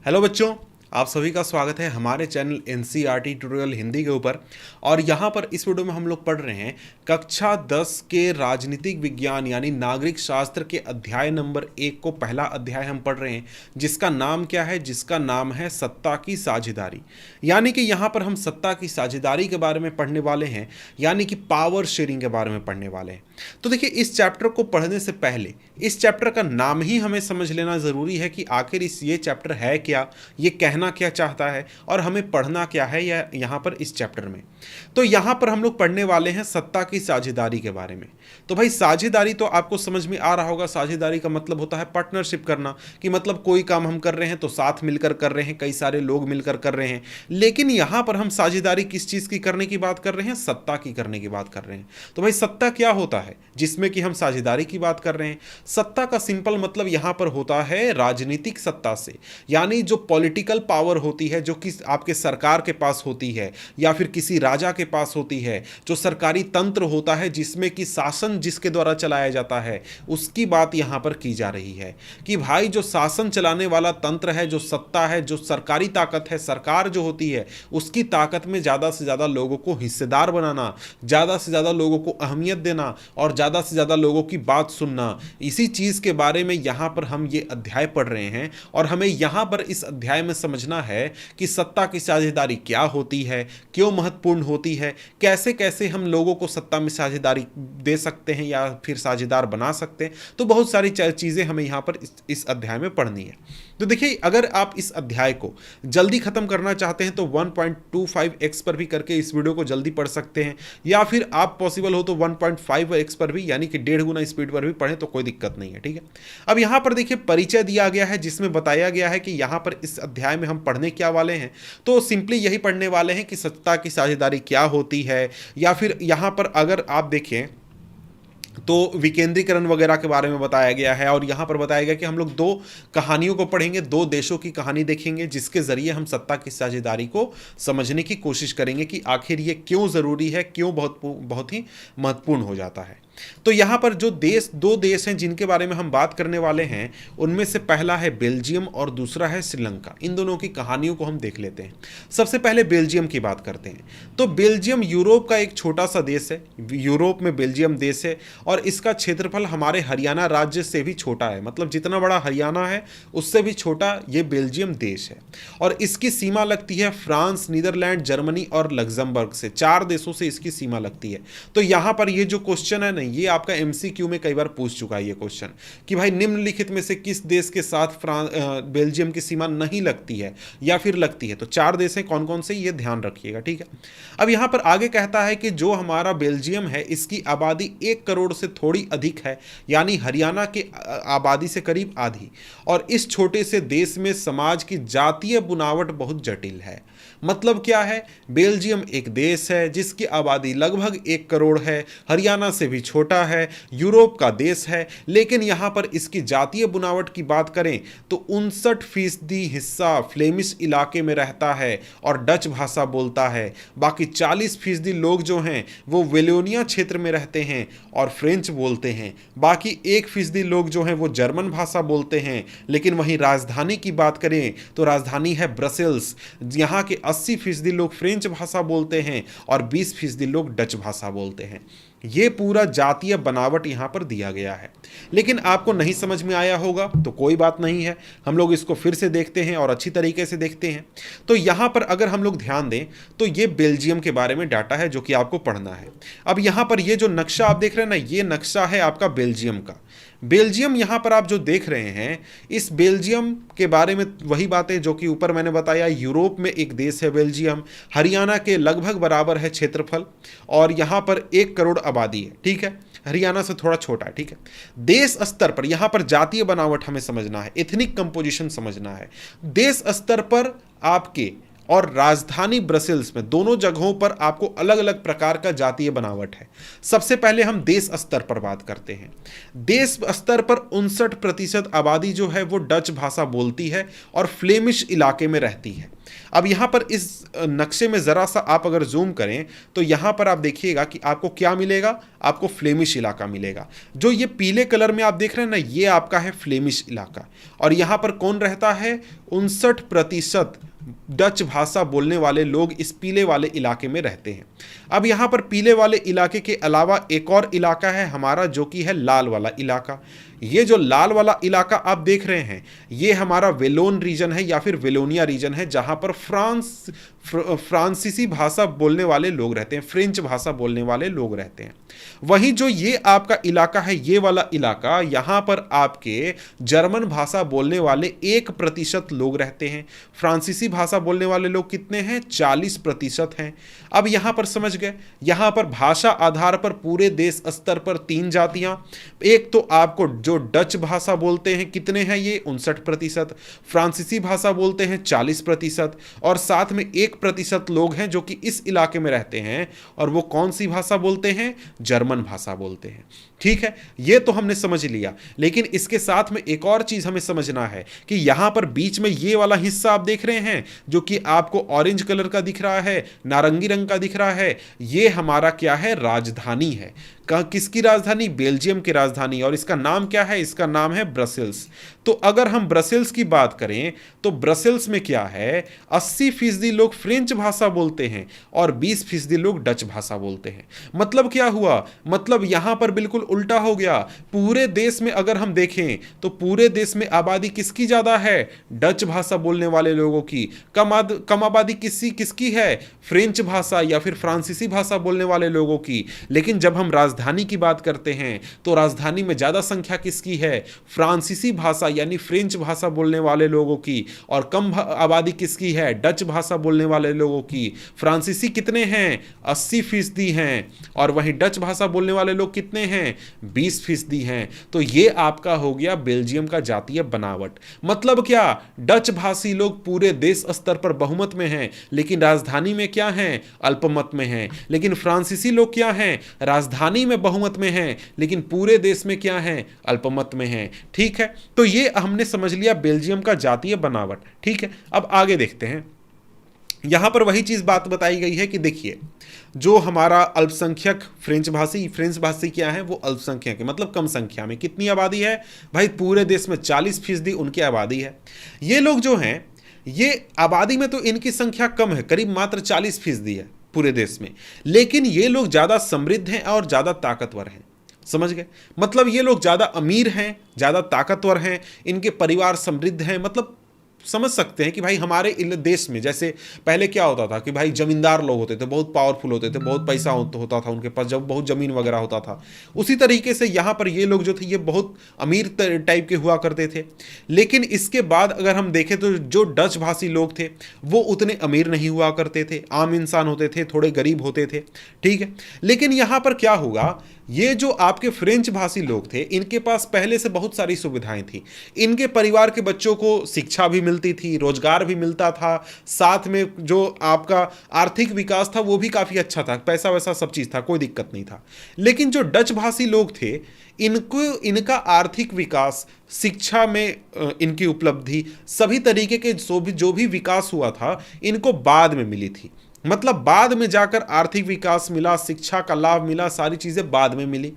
Hello बच्चों, आप सभी का स्वागत है हमारे चैनल एनसीईआरटी ट्यूटोरियल हिंदी के ऊपर। और यहाँ पर इस वीडियो में हम लोग पढ़ रहे हैं कक्षा 10 के राजनीतिक विज्ञान यानी नागरिक शास्त्र के अध्याय नंबर 1 को पहला अध्याय हम पढ़ रहे हैं, जिसका नाम क्या है? जिसका नाम है सत्ता की साझेदारी। यानी कि यहाँ पर हम सत्ता की साझेदारी के बारे में पढ़ने वाले हैं, यानी कि पावर शेयरिंग के बारे में पढ़ने वाले हैं। तो देखिए, इस चैप्टर को पढ़ने से पहले इस चैप्टर का नाम ही हमें समझ लेना ज़रूरी है कि आखिर ये चैप्टर है क्या, ये कहना क्या चाहता है और हमें पढ़ना क्या है या यहाँ पर इस चैप्टर में। तो यहाँ पर हम लोग पढ़ने वाले हैं सत्ता की साझेदारी के बारे में। तो भाई, साझेदारी तो आपको समझ में आ रहा होगा। साझेदारी का मतलब होता है पार्टनरशिप करना, कि मतलब कोई काम हम कर रहे हैं तो साथ मिलकर कर रहे हैं, कई सारे लोग मिलकर कर रहे हैं। लेकिन यहाँ पर हम साझेदारी किस चीज़ की करने की बात कर रहे हैं? सत्ता की करने की बात कर रहे हैं। तो भाई, सत्ता क्या होता है जिसमें कि हम साझेदारी की बात कर रहे हैं? सत्ता का सिंपल मतलब यहाँ पर होता है राजनीतिक सत्ता से, यानी जो पॉलिटिकल पावर होती है, जो कि आपके सरकार के पास होती है या फिर किसी राजा के पास होती है, जो सरकारी तंत्र होता है जिसमें कि शासन जिसके द्वारा चलाया जाता है, उसकी बात यहाँ पर की जा रही है। कि भाई, जो शासन चलाने वाला तंत्र है, जो सत्ता है, जो सरकारी ताकत है, सरकार जो होती है, उसकी ताकत में ज़्यादा से ज़्यादा लोगों को हिस्सेदार बनाना, ज़्यादा से ज़्यादा लोगों को अहमियत देना और ज़्यादा से ज़्यादा लोगों की बात सुनना, इसी चीज़ के बारे में यहाँ पर हम ये अध्याय पढ़ रहे हैं। और हमें यहाँ पर इस अध्याय में समझना है कि सत्ता की साझेदारी क्या होती है, क्यों महत्वपूर्ण होती है, कैसे कैसे हम लोगों को सत्ता में साझेदारी दे सकते हैं या फिर साझेदार बना सकते हैं। तो बहुत सारी चीज़ें हमें यहाँ पर इस अध्याय में पढ़नी है। तो देखिए, अगर आप इस अध्याय को जल्दी खत्म करना चाहते हैं तो 1.25x पर भी करके इस वीडियो को जल्दी पढ़ सकते हैं, या फिर आप पॉसिबल हो तो 1.5x पर भी, यानी कि 1.5 गुना स्पीड पर भी पढ़ें तो कोई दिक्कत नहीं है। ठीक है, अब यहाँ पर देखिए परिचय दिया गया है, जिसमें बताया गया है कि यहाँ पर इस अध्याय में हम पढ़ने क्या वाले हैं। तो सिंपली यही पढ़ने वाले हैं कि सत्ता की साझेदारी क्या होती है, या फिर यहाँ पर अगर आप देखें तो विकेंद्रीकरण वगैरह के बारे में बताया गया है। और यहाँ पर बताया गया कि हम लोग दो कहानियों को पढ़ेंगे, दो देशों की कहानी देखेंगे, जिसके ज़रिए हम सत्ता की साझेदारी को समझने की कोशिश करेंगे कि आखिर ये क्यों ज़रूरी है, क्यों बहुत ही महत्वपूर्ण हो जाता है। तो यहाँ पर जो दो देश हैं जिनके बारे में हम बात करने वाले हैं, उनमें से पहला है बेल्जियम और दूसरा है श्रीलंका। इन दोनों की कहानियों को हम देख लेते हैं। सबसे पहले बेल्जियम की बात करते हैं। तो बेल्जियम यूरोप का एक छोटा सा देश है, यूरोप में बेल्जियम देश है, और इसका क्षेत्रफल हमारे हरियाणा राज्य से भी छोटा है। मतलब जितना बड़ा हरियाणा है उससे भी छोटा ये बेल्जियम देश है। और इसकी सीमा लगती है फ्रांस, नीदरलैंड, जर्मनी और लग्जमबर्ग से। 4 देशों से इसकी सीमा लगती है। तो यहाँ पर ये जो क्वेश्चन है, ये आपका एमसीक्यू में कई बार पूछ चुका है ये क्वेश्चन, कि भाई निम्नलिखित में से किस देश के साथ बेल्जियम की सीमा नहीं लगती है या फिर लगती है। तो 4 देश हैं, कौन कौन से, ये ध्यान रखिएगा। ठीक है, अब यहां पर आगे कहता है कि जो हमारा बेल्जियम है, इसकी आबादी 1 करोड़ से थोड़ी अधिक है, यानी हरियाणा की आबादी से करीब आधी। और इस छोटे से देश में समाज की जातीय बुनावट बहुत जटिल है। मतलब क्या है? बेल्जियम एक देश है जिसकी आबादी लगभग 1 करोड़ है, हरियाणा से भी छोटा है, यूरोप का देश है, लेकिन यहाँ पर इसकी जातीय बुनावट की बात करें तो 59% हिस्सा फ्लेमिश इलाके में रहता है और डच भाषा बोलता है। बाकी 40% लोग जो हैं वो वेलोनिया क्षेत्र में रहते हैं और फ्रेंच बोलते हैं। बाकी 1% लोग जो हैं वो जर्मन भाषा बोलते हैं। लेकिन वहीं राजधानी की बात करें तो राजधानी है ब्रसेल्स। यहाँ के 80% लोग फ्रेंच भाषा बोलते हैं और 20% लोग डच भाषा बोलते हैं। ये पूरा जातीय बनावट यहाँ पर दिया गया है। लेकिन आपको नहीं समझ में आया होगा तो कोई बात नहीं है, हम लोग इसको फिर से देखते हैं और अच्छी तरीके से देखते हैं। तो यहाँ पर अगर हम लोग ध्यान दें तो ये बेल्जियम के बारे में डाटा है जो कि आपको पढ़ना है। अब यहाँ पर ये जो नक्शा आप देख रहे हैं ना, ये नक्शा है आपका बेल्जियम का। बेल्जियम यहाँ पर आप जो देख रहे हैं, इस बेल्जियम के बारे में वही बातें जो कि ऊपर मैंने बताया। यूरोप में एक देश है बेल्जियम, हरियाणा के लगभग बराबर है क्षेत्रफल, और यहाँ पर 1 करोड़ आबादी है। ठीक है, हरियाणा से थोड़ा छोटा है। ठीक है, देश स्तर पर यहाँ पर जातीय बनावट हमें समझना है, एथनिक कंपोजिशन समझना है। देश स्तर पर आपके और राजधानी ब्रसेल्स में, दोनों जगहों पर आपको अलग अलग प्रकार का जातीय बनावट है। सबसे पहले हम देश स्तर पर बात करते हैं। देश स्तर पर 59% आबादी जो है वो डच भाषा बोलती है और फ्लेमिश इलाके में रहती है। अब यहां पर इस नक्शे में जरा सा आप अगर जूम करें तो यहां पर आप देखिएगा कि आपको क्या मिलेगा, आपको फ्लेमिश इलाका मिलेगा। जो ये पीले कलर में आप देख रहे हैं ना, ये आपका है फ्लेमिश इलाका। और यहां पर कौन रहता है? 59% डच भाषा बोलने वाले लोग इस पीले वाले इलाके में रहते हैं। अब यहाँ पर पीले वाले इलाके के अलावा एक और इलाका है हमारा, जो कि है लाल वाला इलाका। ये जो लाल वाला इलाका आप देख रहे हैं, ये हमारा वेलोन रीजन है या फिर वेलोनिया रीजन है, जहाँ पर फ्रांसीसी भाषा बोलने वाले लोग रहते हैं, फ्रेंच भाषा बोलने वाले लोग रहते हैं। वहीं जो ये आपका इलाका है, ये वाला इलाका, यहाँ पर आपके जर्मन भाषा बोलने वाले 1% लोग रहते हैं। फ्रांसीसी भाषा बोलने वाले लोग कितने हैं? 40% हैं। अब यहाँ पर समझ गए, यहाँ पर भाषा आधार पर पूरे देश स्तर पर 3 जातियां। एक तो आपको जो डच भाषा बोलते हैं, कितने हैं ये? 59%। फ्रांसीसी भाषा बोलते हैं 40%, और साथ में 1% लोग हैं जो कि इस इलाके में रहते हैं, और वो कौन सी भाषा बोलते हैं? जर्मन भाषा बोलते हैं। ठीक है, ये तो हमने समझ लिया। लेकिन इसके साथ में एक और चीज हमें समझना है कि यहां पर बीच में ये वाला हिस्सा आप देख रहे हैं, जो कि आपको ऑरेंज कलर का दिख रहा है, नारंगी रंग का दिख रहा है, ये हमारा क्या है? राजधानी है। किसकी राजधानी? बेल्जियम की राजधानी। और इसका नाम क्या है? इसका नाम है ब्रसेल्स। तो अगर हम ब्रसेल्स की बात करें तो ब्रसेल्स में क्या है? 80% लोग फ्रेंच भाषा बोलते हैं और 20% लोग डच भाषा बोलते हैं। मतलब क्या हुआ? मतलब यहां पर बिल्कुल उल्टा हो गया। पूरे देश में अगर हम देखें तो पूरे देश में आबादी किसकी ज्यादा है? डच भाषा बोलने वाले लोगों की। कम आबादी किसकी है? फ्रेंच भाषा या फिर फ्रांसीसी भाषा बोलने वाले लोगों की। लेकिन जब हम राजधानी की बात करते हैं तो राजधानी में ज्यादा संख्या किसकी है? फ्रांसीसी भाषा यानी फ्रेंच भाषा बोलने वाले लोगों की। और कम आबादी किसकी है? डच भाषा बोलने वाले लोगों की। फ्रांसीसी कितने हैं? 80% हैं। और वहीं डच भाषा बोलने वाले लोग कितने हैं? 20% हैं। तो ये आपका हो गया बेल्जियम का जातीय बनावट। मतलब क्या? डच भाषी लोग पूरे देश स्तर पर बहुमत में हैं, लेकिन राजधानी में क्या हैं? अल्पमत में हैं। लेकिन फ्रांसीसी लोग क्या हैं? राजधानी में बहुमत में हैं, लेकिन पूरे देश में क्या हैं? अल्पमत में हैं। ठीक है, तो ये हमने समझ लिया बेल्जियम का जातीय बनावट। ठीक है, अब आगे देखते हैं। यहां पर वही चीज बात बताई गई है कि देखिए, जो हमारा अल्पसंख्यक फ्रेंच भाषी क्या है? वो अल्पसंख्यक है, मतलब कम संख्या में। कितनी आबादी है भाई? पूरे देश में 40% उनकी आबादी है। ये लोग जो हैं, ये आबादी में तो इनकी संख्या कम है, करीब मात्र 40% है पूरे देश में। लेकिन ये लोग ज्यादा समृद्ध हैं और ज्यादा ताकतवर हैं। समझ गए? मतलब ये लोग ज्यादा अमीर हैं, ज्यादा ताकतवर हैं, इनके परिवार समृद्ध हैं। मतलब समझ सकते हैं कि भाई हमारे देश में जैसे पहले क्या होता था कि भाई जमींदार लोग होते थे, बहुत पावरफुल होते थे, बहुत पैसा होता था उनके पास, जब बहुत जमीन वगैरह होता था। उसी तरीके से यहाँ पर ये लोग जो थे, ये बहुत अमीर टाइप के हुआ करते थे। लेकिन इसके बाद अगर हम देखें तो जो डच भाषी लोग थे वो उतने अमीर नहीं हुआ करते थे, आम इंसान होते थे, थोड़े गरीब होते थे। ठीक है, लेकिन यहाँ पर क्या होगा, ये जो आपके फ्रेंच भाषी लोग थे, इनके पास पहले से बहुत सारी सुविधाएं थी। इनके परिवार के बच्चों को शिक्षा भी मिलती थी, रोजगार भी मिलता था, साथ में जो आपका आर्थिक विकास था वो भी काफ़ी अच्छा था, पैसा वैसा सब चीज़ था, कोई दिक्कत नहीं था। लेकिन जो डच भाषी लोग थे, इनका आर्थिक विकास, शिक्षा में इनकी उपलब्धि, सभी तरीके के जो भी विकास हुआ था, इनको बाद में मिली थी। मतलब बाद में जाकर आर्थिक विकास मिला, शिक्षा का लाभ मिला, सारी चीज़ें बाद में मिली।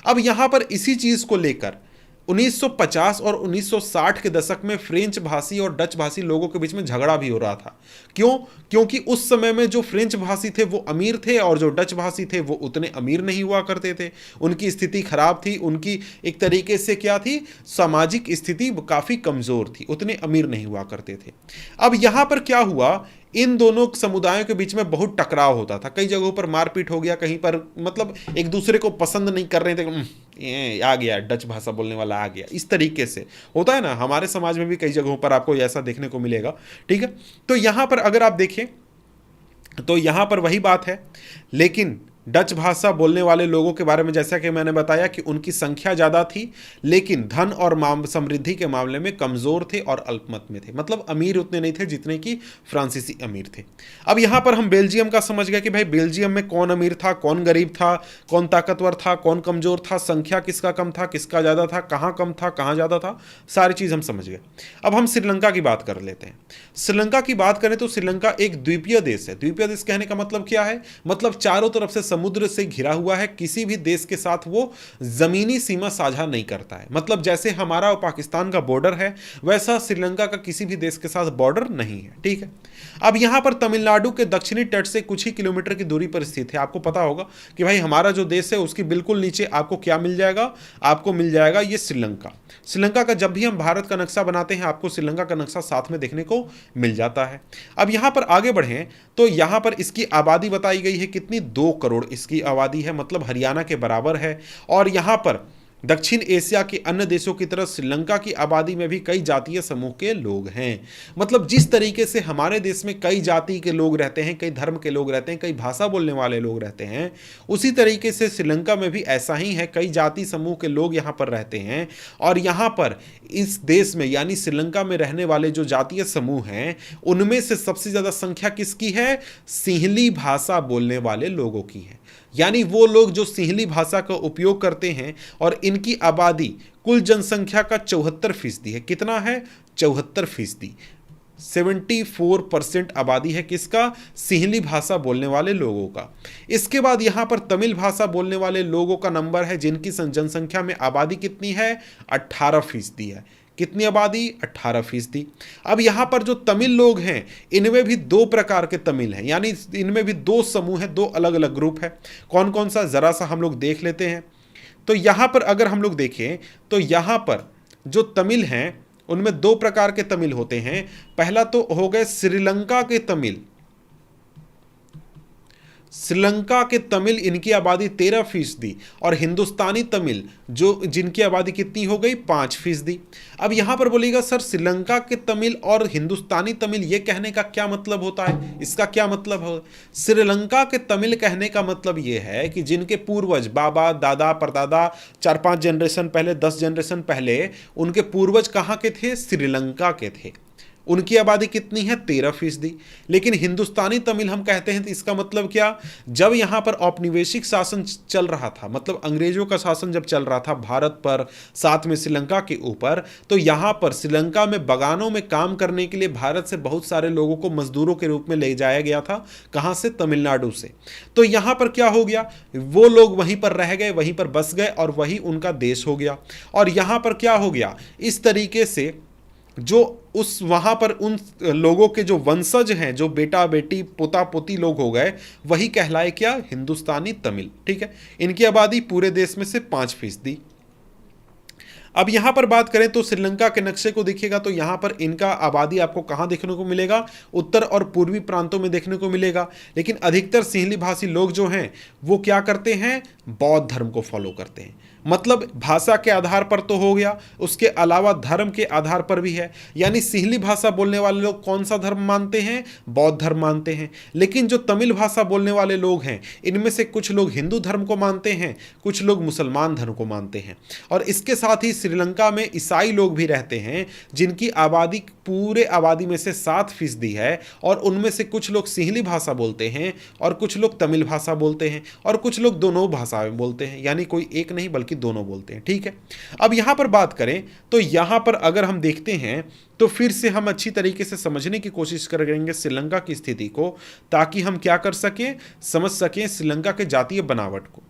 अब यहाँ पर इसी चीज़ को लेकर 1950 और 1960 के दशक में फ्रेंच भाषी और डच भाषी लोगों के बीच में झगड़ा भी हो रहा था। क्यों? क्योंकि उस समय में जो फ्रेंच भाषी थे वो अमीर थे और जो डच भाषी थे वो उतने अमीर नहीं हुआ करते थे। उनकी स्थिति खराब थी, उनकी एक तरीके से क्या थी, सामाजिक स्थिति काफ़ी कमज़ोर थी, उतने अमीर नहीं हुआ करते थे। अब यहाँ पर क्या हुआ, इन दोनों समुदायों के बीच में बहुत टकराव होता था, कई जगहों पर मारपीट हो गया, कहीं पर मतलब एक दूसरे को पसंद नहीं कर रहे थे, आ गया डच भाषा बोलने वाला आ गया, इस तरीके से होता है ना। हमारे समाज में भी कई जगहों पर आपको ऐसा देखने को मिलेगा। ठीक है, तो यहाँ पर अगर आप देखें तो यहाँ पर वही बात है। लेकिन डच भाषा बोलने वाले लोगों के बारे में जैसा कि मैंने बताया कि उनकी संख्या ज़्यादा थी, लेकिन धन और समृद्धि के मामले में कमज़ोर थे और अल्पमत में थे। मतलब अमीर उतने नहीं थे जितने कि फ्रांसीसी अमीर थे। अब यहाँ पर हम बेल्जियम का समझ गए कि भाई बेल्जियम में कौन अमीर था, कौन गरीब था, कौन ताकतवर था, कौन कमज़ोर था, संख्या किसका कम था, किसका ज़्यादा था, कहाँ कम था, कहाँ ज़्यादा था, सारी चीज़ हम समझ गए। अब हम श्रीलंका की बात कर लेते हैं। श्रीलंका की बात करें तो श्रीलंका एक द्वीपीय देश है। द्वीपीय देश कहने का मतलब क्या है? मतलब चारों तरफ से समुद्र से घिरा हुआ है, किसी भी देश के साथ वो जमीनी सीमा साझा नहीं करता है। मतलब जैसे हमारा और पाकिस्तान का बॉर्डर है, वैसा श्रीलंका का किसी भी देश के साथ बॉर्डर नहीं है। ठीक है। अब यहां पर तमिलनाडु के दक्षिणी तट से कुछ ही किलोमीटर की दूरी पर स्थित है। आपको पता होगा कि भाई हमारा जो देश है उसके बिल्कुल नीचे आपको क्या मिल जाएगा? आपको मिल जाएगा ये श्रीलंका। श्रीलंका का जब भी हम भारत का नक्शा बनाते हैं, आपको श्रीलंका का नक्शा साथ में देखने को मिल जाता है। अब यहां पर आगे बढ़ें तो यहां पर इसकी आबादी बताई गई है कितनी? 2 करोड़ इसकी आबादी है, मतलब हरियाणा के बराबर है। और यहां पर दक्षिण एशिया के अन्य देशों की तरह श्रीलंका की आबादी में भी कई जातीय समूह के लोग हैं। मतलब जिस तरीके से हमारे देश में कई जाति के लोग रहते हैं, कई धर्म के लोग रहते हैं, कई भाषा बोलने वाले लोग रहते हैं, उसी तरीके से श्रीलंका में भी ऐसा ही है। कई जाति समूह के लोग यहाँ पर रहते हैं। और यहाँ पर इस देश में यानी श्रीलंका में रहने वाले जो जातीय समूह हैं, उनमें से सबसे ज़्यादा संख्या किसकी है? सिंहली भाषा बोलने वाले लोगों की है। यानी वो लोग जो सिंहली भाषा का उपयोग करते हैं, और इनकी आबादी कुल जनसंख्या का 74% है। कितना है? 74%। 74% आबादी है किसका? सिंहली भाषा बोलने वाले लोगों का। इसके बाद यहाँ पर तमिल भाषा बोलने वाले लोगों का नंबर है, जिनकी जनसंख्या में आबादी कितनी है? 18% है। कितनी आबादी? 18%। अब यहाँ पर जो तमिल लोग हैं, इनमें भी 2 प्रकार के तमिल हैं, यानी इनमें भी 2 समूह हैं, 2 अलग अलग ग्रुप है। कौन कौन सा? ज़रा सा हम लोग देख लेते हैं। तो यहाँ पर अगर हम लोग देखें तो यहाँ पर जो तमिल हैं उनमें 2 प्रकार के तमिल होते हैं। पहला तो हो गए श्रीलंका के तमिल। श्रीलंका के तमिल, इनकी आबादी 13%। और हिंदुस्तानी तमिल जो जिनकी आबादी कितनी हो गई? 5%। अब यहाँ पर बोलिएगा सर श्रीलंका के तमिल और हिंदुस्तानी तमिल, ये कहने का क्या मतलब होता है? इसका क्या मतलब है? श्रीलंका के तमिल कहने का मतलब ये है कि जिनके पूर्वज, बाबा, दादा, परदादा, 4-5 जनरेशन पहले, 10 जनरेशन पहले, उनके पूर्वज कहाँ के थे? श्रीलंका के थे। उनकी आबादी कितनी है? 13%। लेकिन हिंदुस्तानी तमिल हम कहते हैं तो इसका मतलब क्या? जब यहाँ पर औपनिवेशिक शासन चल रहा था, मतलब अंग्रेजों का शासन जब चल रहा था भारत पर, साथ में श्रीलंका के ऊपर, तो यहाँ पर श्रीलंका में बागानों में काम करने के लिए भारत से बहुत सारे लोगों को मजदूरों के रूप में ले जाया गया था। कहाँ से? तमिलनाडु से। तो यहाँ पर क्या हो गया? वो लोग वहीं पर रह गए, वहीं पर बस गए और वही उनका देश हो गया। और यहाँ पर क्या हो गया? इस तरीके से जो उस वहां पर उन लोगों के जो वंशज हैं, जो बेटा बेटी पोता पोती लोग हो गए, वही कहलाए क्या? हिंदुस्तानी तमिल। ठीक है। इनकी आबादी पूरे देश में से 5%। अब यहां पर बात करें तो श्रीलंका के नक्शे को देखिएगा तो यहां पर इनका आबादी आपको कहां देखने को मिलेगा? उत्तर और पूर्वी प्रांतों में देखने को मिलेगा। लेकिन अधिकतर सिंहली भाषी लोग जो हैं वो क्या करते हैं? बौद्ध धर्म को फॉलो करते हैं। मतलब भाषा के आधार पर तो हो गया, उसके अलावा धर्म के आधार पर भी है। यानी सिंहली भाषा बोलने वाले लोग कौन सा धर्म मानते हैं? बौद्ध धर्म मानते हैं। लेकिन जो तमिल भाषा बोलने वाले लोग हैं, इनमें से कुछ लोग हिंदू धर्म को मानते हैं, कुछ लोग मुसलमान धर्म को मानते हैं। और इसके साथ ही श्रीलंका में ईसाई लोग भी रहते हैं, जिनकी आबादी पूरे आबादी में से 7% है। और उनमें से कुछ लोग सिंहली भाषा बोलते हैं और कुछ लोग तमिल भाषा बोलते हैं और कुछ लोग दोनों भाषाएं बोलते हैं, यानी कोई एक नहीं बल्कि दोनों बोलते हैं। ठीक है। अब यहां पर बात करें तो यहां पर अगर हम देखते हैं तो फिर से हम अच्छी तरीके से समझने की कोशिश करेंगे श्रीलंका की स्थिति को, ताकि हम क्या कर सकें? समझ सकें श्रीलंका के जातीय बनावट को।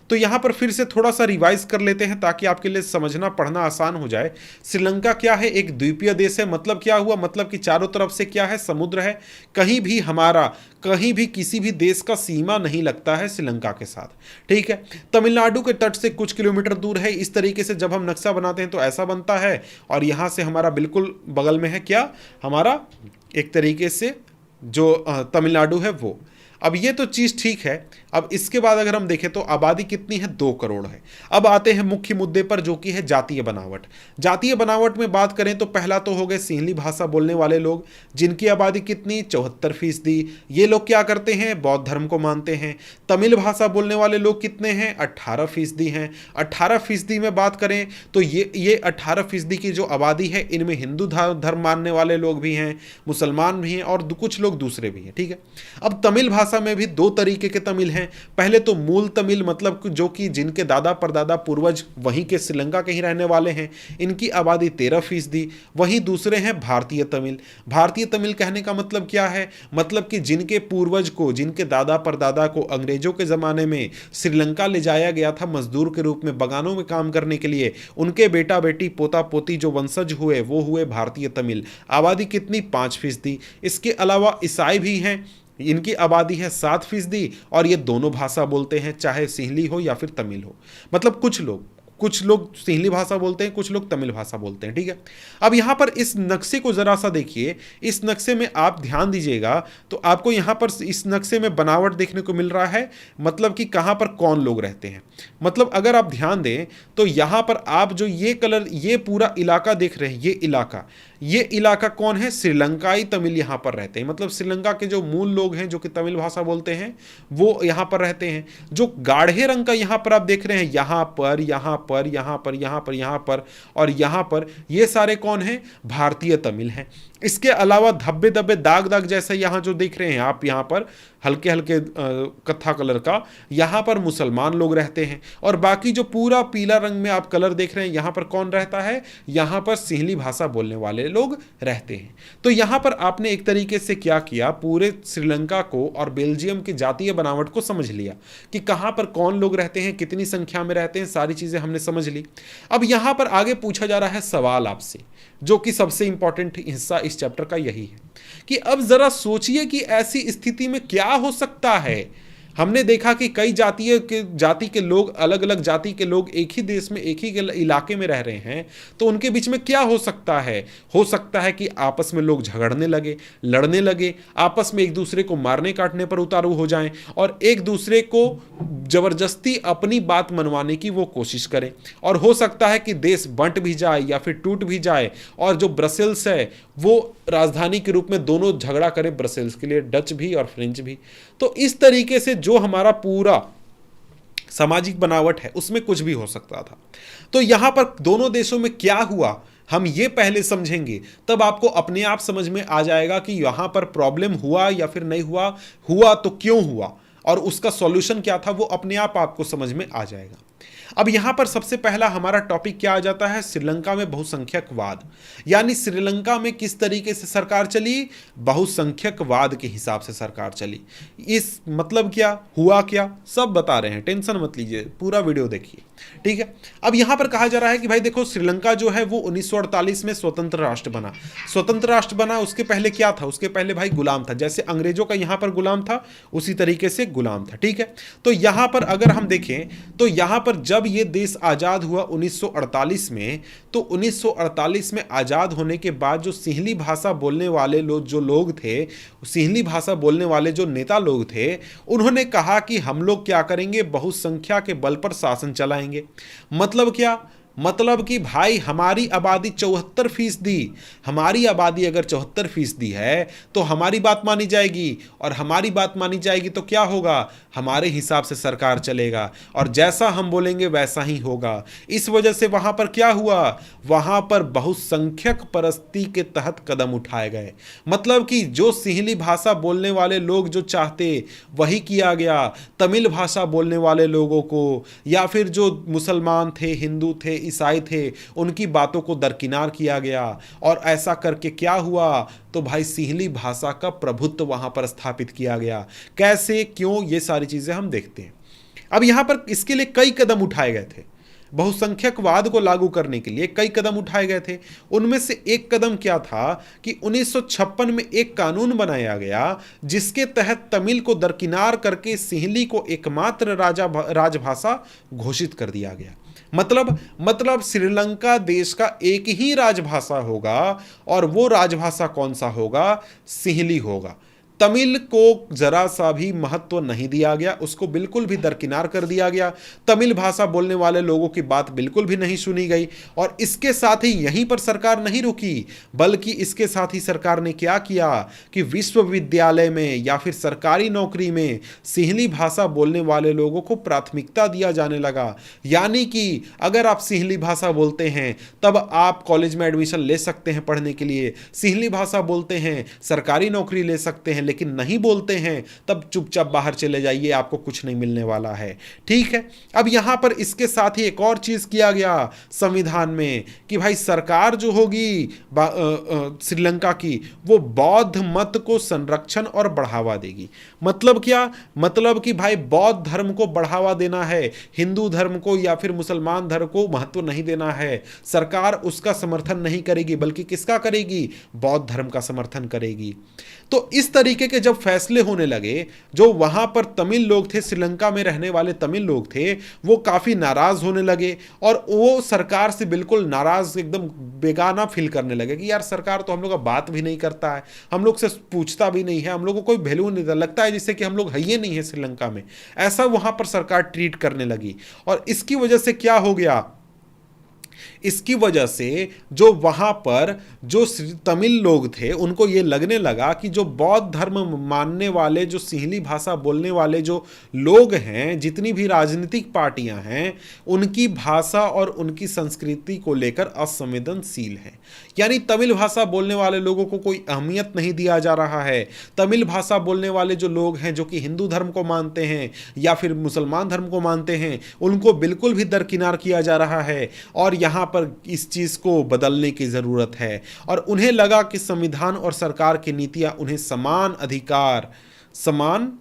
तो यहां पर फिर से थोड़ा सा रिवाइज कर लेते हैं ताकि आपके लिए समझना पढ़ना आसान हो जाए। श्रीलंका क्या है? एक द्वीपीय देश है। मतलब क्या हुआ? मतलब कि चारों तरफ से क्या है? समुद्र है। कहीं भी हमारा, कहीं भी किसी भी देश का सीमा नहीं लगता है श्रीलंका के साथ। ठीक है। तमिलनाडु के तट से कुछ किलोमीटर दूर है। इस तरीके से जब हम नक्शा बनाते हैं तो ऐसा बनता है। और यहां से हमारा बिल्कुल बगल में है क्या? हमारा एक तरीके से जो तमिलनाडु है वो। अब ये तो चीज़ ठीक है। अब इसके बाद अगर हम देखें तो आबादी कितनी है, 2 करोड़ है। अब आते हैं मुख्य मुद्दे पर जो कि है जातीय बनावट। जातीय बनावट में बात करें तो पहला तो हो गए सिंहली भाषा बोलने वाले लोग, जिनकी आबादी कितनी, 74%। ये लोग क्या करते हैं, बौद्ध धर्म को मानते हैं। तमिल भाषा बोलने वाले लोग कितने हैं, 18% हैं। 18% में बात करें तो ये 18% की जो आबादी है, इनमें हिंदू धर्म मानने वाले लोग भी हैं, मुसलमान भी हैं और कुछ लोग दूसरे भी हैं, ठीक है। अब तमिल भाषा में भी 2 तरीके के तमिल हैं। पहले तो मूल तमिल, मतलब जो कि जिनके दादा परदादा पूर्वज वहीं के श्रीलंका के ही रहने वाले हैं, इनकी आबादी 13%। वहीं दूसरे हैं भारतीय तमिल। भारतीय तमिल कहने का मतलब क्या है, मतलब कि जिनके पूर्वज को, जिनके दादा परदादा को अंग्रेजों के ज़माने में श्रीलंका ले जाया गया था मजदूर के रूप में बगानों में काम करने के लिए, उनके बेटा बेटी पोता पोती जो वंशज हुए वो हुए भारतीय तमिल। आबादी कितनी, 5%। इसके अलावा ईसाई भी हैं, इनकी आबादी है 7%। और ये दोनों भाषा बोलते हैं, चाहे सिंहली हो या फिर तमिल हो। मतलब कुछ लोग सिंहली भाषा बोलते हैं, कुछ लोग तमिल भाषा बोलते हैं, ठीक है। अब यहाँ पर इस नक्शे को ज़रा सा देखिए। इस नक्शे में आप ध्यान दीजिएगा तो आपको यहाँ पर इस नक्शे में बनावट देखने को मिल रहा है, मतलब कि कहाँ पर कौन लोग रहते हैं। मतलब अगर आप ध्यान दें तो यहाँ पर आप जो ये कलर, ये पूरा इलाका देख रहे हैं, ये इलाका कौन है, श्रीलंकाई तमिल यहाँ पर रहते हैं। मतलब श्रीलंका के जो मूल लोग हैं जो कि तमिल भाषा बोलते हैं वो यहाँ पर रहते हैं। जो गाढ़े रंग का यहाँ पर आप देख रहे हैं, यहाँ पर यहाँ पर यहाँ पर यहाँ पर यहाँ पर और यहाँ पर, ये सारे कौन हैं, भारतीय तमिल हैं। इसके अलावा धब्बे धब्बे दाग दाग जैसे यहाँ जो देख रहे हैं आप, यहाँ पर हल्के हल्के कत्था कलर का, यहाँ पर मुसलमान लोग रहते हैं। और बाकी जो पूरा पीला रंग में आप कलर देख रहे हैं, यहाँ पर कौन रहता है, यहाँ पर सिंहली भाषा बोलने वाले लोग रहते हैं। तो यहाँ पर आपने एक तरीके से क्या किया, पूरे श्रीलंका को और बेल्जियम की जातीय बनावट को समझ लिया कि कहाँ पर कौन लोग रहते हैं, कितनी संख्या में रहते हैं, सारी चीज़ें हमने समझ ली। अब यहाँ पर आगे पूछा जा रहा है सवाल आपसे, जो कि सबसे इंपॉर्टेंट हिस्सा इस चैप्टर का यही है कि अब जरा सोचिए कि ऐसी स्थिति में क्या हो सकता है। हमने देखा कि कई जाति के लोग, अलग अलग जाति के लोग एक ही देश में, एक ही इलाके में रह रहे हैं, तो उनके बीच में क्या हो सकता है। हो सकता है कि आपस में लोग झगड़ने लगे, लड़ने लगे, आपस में एक दूसरे को मारने काटने पर उतारू हो जाएं और एक दूसरे को जबरदस्ती अपनी बात मनवाने की वो कोशिश करें। और हो सकता है कि देश बंट भी जाए या फिर टूट भी जाए और जो ब्रसेल्स है वो राजधानी के रूप में दोनों झगड़ा करे, ब्रसेल्स के लिए डच भी और फ्रेंच भी। तो इस तरीके से जो हमारा पूरा सामाजिक बनावट है उसमें कुछ भी हो सकता था। तो यहां पर दोनों देशों में क्या हुआ हम ये पहले समझेंगे, तब आपको अपने आप समझ में आ जाएगा कि यहां पर प्रॉब्लम हुआ या फिर नहीं हुआ, हुआ तो क्यों हुआ और उसका सॉल्यूशन क्या था, वो अपने आप आपको समझ में आ जाएगा। अब यहां पर सबसे पहला हमारा टॉपिक क्या आ जाता है, श्रीलंका में बहुसंख्यकवाद। यानी श्रीलंका में किस तरीके से सरकार चली, बहुसंख्यकवाद के हिसाब से सरकार चली। इस मतलब क्या हुआ, क्या सब बता रहे हैं, टेंशन मत लीजिए, पूरा वीडियो देखिए, ठीक है। अब यहां पर कहा जा रहा है कि भाई देखो, श्रीलंका जो है वो 1948 में स्वतंत्र राष्ट्र बना। स्वतंत्र राष्ट्र बना, उसके पहले क्या था, उसके पहले भाई गुलाम था। जैसे अंग्रेजों का यहां पर गुलाम था, उसी तरीके से गुलाम था, ठीक है। तो यहां पर अगर हम देखें तो यहां पर जब ये देश आजाद हुआ 1948 में, तो 1948 में आजाद होने के बाद जो सिंहली भाषा बोलने वाले लोग थे, सिंहली भाषा बोलने वाले जो नेता लोग थे, उन्होंने कहा कि हम लोग क्या करेंगे, बहुसंख्या के बल पर शासन चलाएंगे। मतलब क्या, मतलब कि भाई हमारी आबादी 74%, हमारी आबादी अगर 74% है तो हमारी बात मानी जाएगी, और हमारी बात मानी जाएगी तो क्या होगा, हमारे हिसाब से सरकार चलेगा और जैसा हम बोलेंगे वैसा ही होगा। इस वजह से वहाँ पर क्या हुआ, वहाँ पर बहुसंख्यक परस्ती के तहत कदम उठाए गए। मतलब कि जो सिंहली भाषा बोलने वाले लोग जो चाहते वही किया गया। तमिल भाषा बोलने वाले लोगों को या फिर जो मुसलमान थे, हिंदू थे, ईसाई थे, उनकी बातों को दरकिनार किया गया। और ऐसा करके क्या हुआ, तो भाई सिंहली भाषा का प्रभुत्व वहां पर स्थापित किया गया। कैसे, क्यों, ये सारी चीजें हम देखते हैं। अब यहां पर इसके लिए कई कदम उठाए गए थे, बहुसंख्यकवाद को लागू करने के लिए कई कदम उठाए गए थे। उनमें से एक कदम क्या था कि 1956 में एक कानून बनाया गया जिसके तहत तमिल को दरकिनार करके सिंहली को एकमात्र राजभाषा घोषित कर दिया गया। मतलब श्रीलंका देश का एक ही राजभाषा होगा, और वो राजभाषा कौन सा होगा, सिंहली होगा। तमिल को जरा सा भी महत्व नहीं दिया गया, उसको बिल्कुल भी दरकिनार कर दिया गया। तमिल भाषा बोलने वाले लोगों की बात बिल्कुल भी नहीं सुनी गई। और इसके साथ ही यहीं पर सरकार नहीं रुकी, बल्कि इसके साथ ही सरकार ने क्या किया कि विश्वविद्यालय में या फिर सरकारी नौकरी में सिंहली भाषा बोलने वाले लोगों को प्राथमिकता दिया जाने लगा। यानी कि अगर आप सिंहली भाषा बोलते हैं तब आप कॉलेज में एडमिशन ले सकते हैं पढ़ने के लिए, सिंहली भाषा बोलते हैं सरकारी नौकरी ले सकते हैं, लेकिन नहीं बोलते हैं तब चुपचाप बाहर चले जाइए, आपको कुछ नहीं मिलने वाला है। ठीक है, अब यहां पर इसके साथ ही एक और चीज किया गया संविधान में कि भाई सरकार जो होगी श्रीलंका की, वो बौद्ध मत को संरक्षण और बढ़ावा देगी। मतलब क्या? मतलब कि भाई बौद्ध धर्म को बढ़ावा देना है, हिंदू धर्म को या फिर मुसलमान धर्म को महत्व नहीं देना है। सरकार उसका समर्थन नहीं करेगी, बल्कि किसका करेगी? बौद्ध धर्म का समर्थन करेगी। तो इस तरीके के जब फैसले होने लगे, जो वहां पर तमिल लोग थे, श्रीलंका में रहने वाले तमिल लोग थे, वो काफी नाराज होने लगे और वो सरकार से बिल्कुल नाराज, एकदम बेगाना फील करने लगे कि यार सरकार तो हम लोग का बात भी नहीं करता है, हम लोग से पूछता भी नहीं है, हम लोग को कोई वैल्यू नहीं देता, लगता है जैसे कि हम लोग है ही नहीं है श्रीलंका में। ऐसा वहां पर सरकार ट्रीट करने लगी। और इसकी वजह से क्या हो गया? इसकी वजह से जो वहां पर जो तमिल लोग थे उनको ये लगने लगा कि जो बौद्ध धर्म मानने वाले, जो सिंहली भाषा बोलने वाले जो लोग हैं, जितनी भी राजनीतिक पार्टियां हैं, उनकी भाषा और उनकी संस्कृति को लेकर असंवेदनशील हैं। यानी तमिल भाषा बोलने वाले लोगों को कोई अहमियत नहीं दिया जा रहा है। तमिल भाषा बोलने वाले जो लोग हैं, जो कि हिंदू धर्म को मानते हैं या फिर मुसलमान धर्म को मानते हैं, उनको बिल्कुल भी दरकिनार किया जा रहा है। और यहाँ पर इस चीज को बदलने की जरूरत है। और उन्हें लगा कि संविधान और सरकार की नीतियां उन्हें समान अधिकार, समान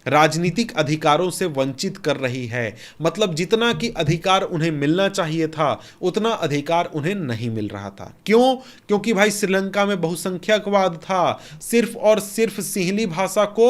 राजनीतिक अधिकारों से वंचित कर रही है। मतलब जितना कि अधिकार उन्हें मिलना चाहिए था, उतना अधिकार उन्हें नहीं मिल रहा था। क्यों? क्योंकि भाई श्रीलंका में बहुसंख्यकवाद था, सिर्फ और सिर्फ सिंहली भाषा को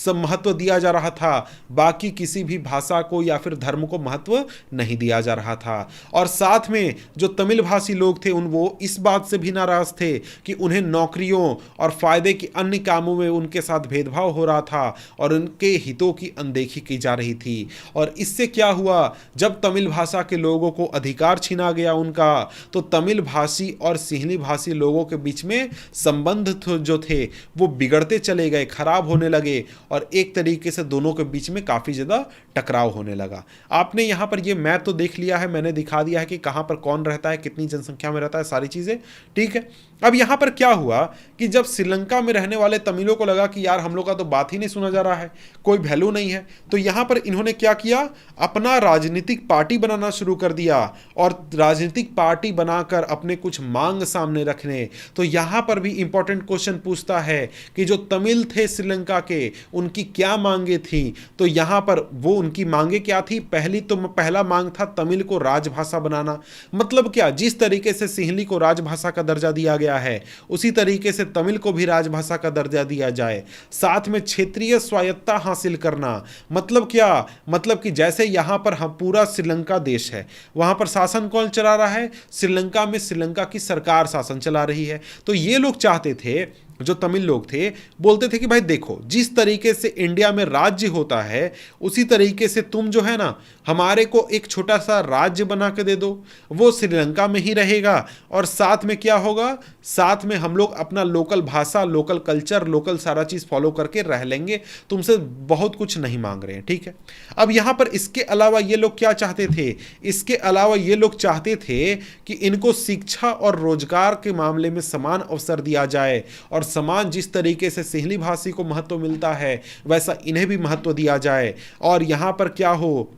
महत्व दिया जा रहा था, बाकी किसी भी भाषा को या फिर धर्म को महत्व नहीं दिया जा रहा था। और साथ में जो तमिल भाषी लोग थे वो इस बात से भी नाराज थे कि उन्हें नौकरियों और फायदे के अन्य कामों में उनके साथ भेदभाव हो रहा था और उनके हितों की अनदेखी की जा रही थी। और इससे क्या हुआ? जब तमिल भाषा के लोगों को अधिकार छीना गया उनका, तो तमिल भाषी और सिंहली भाषी लोगों के बीच में संबंध जो थे वो बिगड़ते चले गए, खराब होने लगे और एक तरीके से दोनों के बीच में काफी ज्यादा टकराव होने लगा। आपने यहां पर ये मैप तो देख लिया है, मैंने दिखा दिया है कि कहां पर कौन रहता है, कितनी जनसंख्या में रहता है, सारी चीजें ठीक है। अब यहां पर क्या हुआ कि जब श्रीलंका में रहने वाले तमिलों को लगा कि यार हम लोग का तो बात ही नहीं सुना जा रहा है, कोई वैल्यू नहीं है, तो यहां पर इन्होंने क्या किया? अपना राजनीतिक पार्टी बनाना शुरू कर दिया और राजनीतिक पार्टी बनाकर अपने कुछ मांग सामने रखने। तो यहां पर भी इंपॉर्टेंट क्वेश्चन पूछता है कि जो तमिल थे श्रीलंका के, उनकी क्या मांगे थी? तो यहां पर वो उनकी मांगे क्या थी? पहला मांग था तमिल को राजभाषा बनाना। मतलब क्या? जिस तरीके से सिंहली को राजभाषा का दर्जा दिया गया है, उसी तरीके से तमिल को भी राजभाषा का दर्जा दिया जाए। साथ में क्षेत्रीय स्वायत्तता हासिल करना। मतलब क्या? मतलब कि जैसे यहां पर हम पूरा श्रीलंका देश है, वहां पर शासन कौन चला रहा है? श्रीलंका में श्रीलंका की सरकार शासन चला रही है। तो ये लोग चाहते थे, जो तमिल लोग थे, बोलते थे कि भाई देखो, जिस तरीके से इंडिया में राज्य होता है, उसी तरीके से तुम जो है ना, हमारे को एक छोटा सा राज्य बना के दे दो, वो श्रीलंका में ही रहेगा और साथ में क्या होगा? साथ में हम लोग अपना लोकल भाषा, लोकल कल्चर, लोकल सारा चीज फॉलो करके रह लेंगे, तुमसे बहुत कुछ नहीं मांग रहे हैं, ठीक है। अब यहां पर इसके अलावा ये लोग क्या चाहते थे? इसके अलावा ये लोग चाहते थे कि इनको शिक्षा और रोजगार के मामले में समान अवसर दिया जाए और समान जिस तरीके से सिंहली भाषी को महत्व मिलता है, वैसा इन्हें भी महत्व दिया जाए। और यहां पर क्या हो,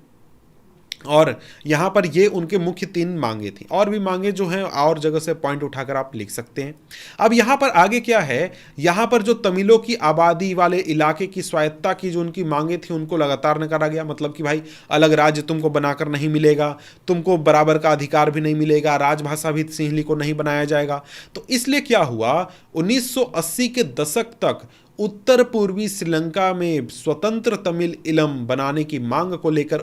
और यहां पर ये उनके मुख्य 3 मांगे थी। और भी मांगे जो हैं और जगह से पॉइंट उठाकर आप लिख सकते हैं। अब यहां पर आगे क्या है? यहां पर जो तमिलों की आबादी वाले इलाके की स्वायत्तता की जो उनकी मांगे थी, उनको लगातार नकारा गया। मतलब कि भाई अलग राज्य तुमको बनाकर नहीं मिलेगा, तुमको बराबर का अधिकार भी नहीं मिलेगा, राजभाषा भी सिंहली को नहीं बनाया जाएगा। तो इसलिए क्या हुआ? 1980 के दशक तक उत्तर पूर्वी श्रीलंका में स्वतंत्र तमिल इलम बनाने की मांग को लेकर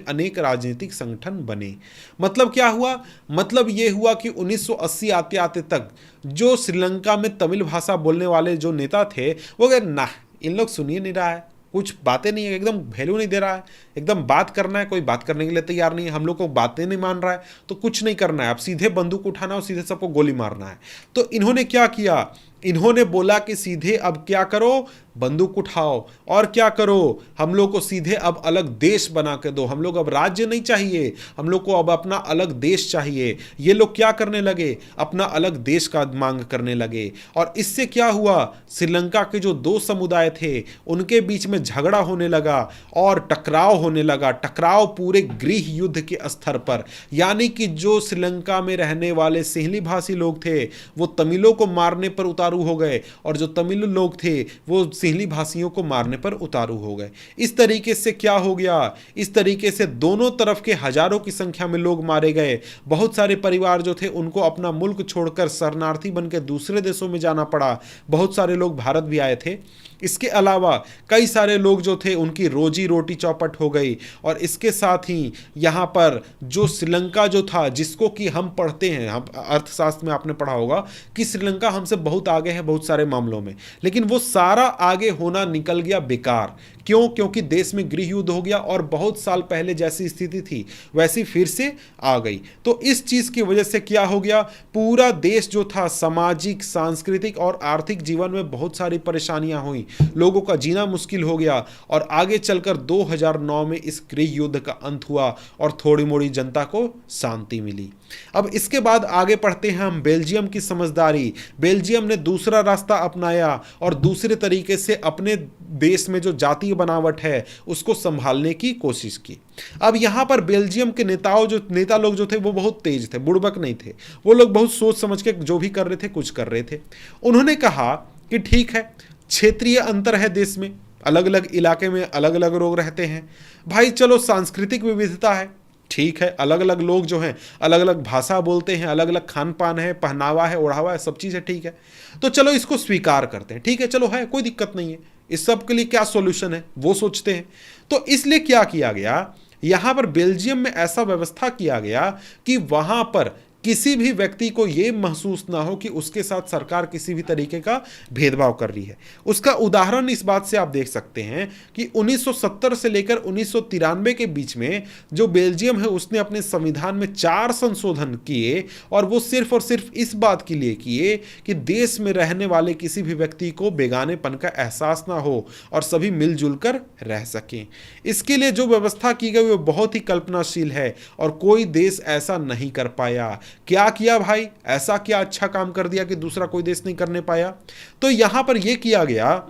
अनेक राजनीतिक संगठन बने। मतलब क्या हुआ? मतलब ये हुआ कि 1980 आते आते तक जो श्रीलंका में तमिल भाषा बोलने वाले जो नेता थे वो कहे ना, इन लोग सुनिए नहीं रहा है, कुछ बातें नहीं है, एकदम वैल्यू नहीं दे रहा है, एकदम बात करना है कोई बात करने के लिए तैयार नहीं है, हम लोग को बातें नहीं मान रहा है तो कुछ नहीं करना है, अब सीधे बंदूक उठाना और सीधे सबको गोली मारना है। तो इन्होंने क्या किया? इन्होंने बोला कि सीधे अब क्या करो, बंदूक उठाओ और क्या करो, हम लोग को सीधे अब अलग देश बना के दो, हम लोग अब राज्य नहीं चाहिए, हम लोग को अब अपना अलग देश चाहिए। ये लोग क्या करने लगे? अपना अलग देश का मांग करने लगे। और इससे क्या हुआ? श्रीलंका के जो दो समुदाय थे उनके बीच में झगड़ा होने लगा और टकराव होने लगा। टकराव पूरे गृह युद्ध के स्तर पर, यानी कि जो श्रीलंका में रहने वाले सिंहली भाषी लोग थे वो तमिलों को मारने पर उतारू हो गए और जो तमिल लोग थे वो सिंहली भाषियों को मारने पर उतारू हो गए। इस तरीके से क्या हो गया? इस तरीके से दोनों तरफ के हजारों की संख्या में लोग मारे गए। बहुत सारे परिवार जो थे उनको अपना मुल्क छोड़कर शरणार्थी बनकर दूसरे देशों में जाना पड़ा। बहुत सारे लोग भारत भी आए थे। इसके अलावा कई सारे लोग जो थे उनकी रोजी रोटी चौपट हो गई। और इसके साथ ही यहाँ पर जो श्रीलंका जो था, जिसको कि हम पढ़ते हैं, हम अर्थशास्त्र में आपने पढ़ा होगा कि श्रीलंका हमसे बहुत आगे है बहुत सारे मामलों में, लेकिन वो सारा आगे होना निकल गया बेकार। क्यों? क्योंकि देश में गृह युद्ध हो गया और बहुत साल पहले जैसी स्थिति थी वैसी फिर से आ गई। तो इस चीज की वजह से क्या हो गया? पूरा देश जो था सामाजिक, सांस्कृतिक और आर्थिक जीवन में बहुत सारी परेशानियां हुई, लोगों का जीना मुश्किल हो गया। और आगे चलकर 2009 में इस गृह युद्ध का अंत हुआ और थोड़ी मोड़ी जनता को शांति मिली। अब इसके बाद आगे पढ़ते हैं हम बेल्जियम की समझदारी। बेल्जियम ने दूसरा रास्ता अपनाया और दूसरे तरीके से अपने देश में जो जातीय बनावट है उसको संभालने की कोशिश की। अब यहां पर बेल्जियम के नेता लोग जो थे वो बहुत तेज थे, बुड़बक नहीं थे। वो लोग बहुत सोच समझ के जो भी कर रहे थे कुछ कर रहे थे। उन्होंने कहा कि ठीक है, क्षेत्रीय अंतर है देश में, अलग अलग इलाके में अलग अलग लोग रहते हैं भाई, चलो सांस्कृतिक विविधता है, ठीक है, अलग अलग लोग जो हैं अलग अलग भाषा बोलते हैं, अलग अलग खान पान है, पहनावा है, ओढ़ावा है, सब चीज़ है, ठीक है, तो चलो इसको स्वीकार करते हैं, ठीक है, चलो है, कोई दिक्कत नहीं है, इस सब के लिए क्या सॉल्यूशन है वो सोचते हैं। तो इसलिए क्या किया गया, यहां पर बेल्जियम में ऐसा व्यवस्था किया गया कि वहां पर किसी भी व्यक्ति को यह महसूस ना हो कि उसके साथ सरकार किसी भी तरीके का भेदभाव कर रही है। उसका उदाहरण इस बात से आप देख सकते हैं कि 1970 से लेकर 1993 के बीच में जो बेल्जियम है उसने अपने संविधान में 4 संशोधन किए और वो सिर्फ और सिर्फ इस बात के लिए किए कि देश में रहने वाले किसी भी व्यक्ति को बेगानेपन का एहसास ना हो और सभी मिलजुल कर रह सकें। इसके लिए जो व्यवस्था की गई वो बहुत ही कल्पनाशील है और कोई देश ऐसा नहीं कर पाया। क्या किया भाई? ऐसा क्या अच्छा काम कर दिया कि दूसरा कोई देश नहीं करने पाया? तो यहां पर यह किया गया,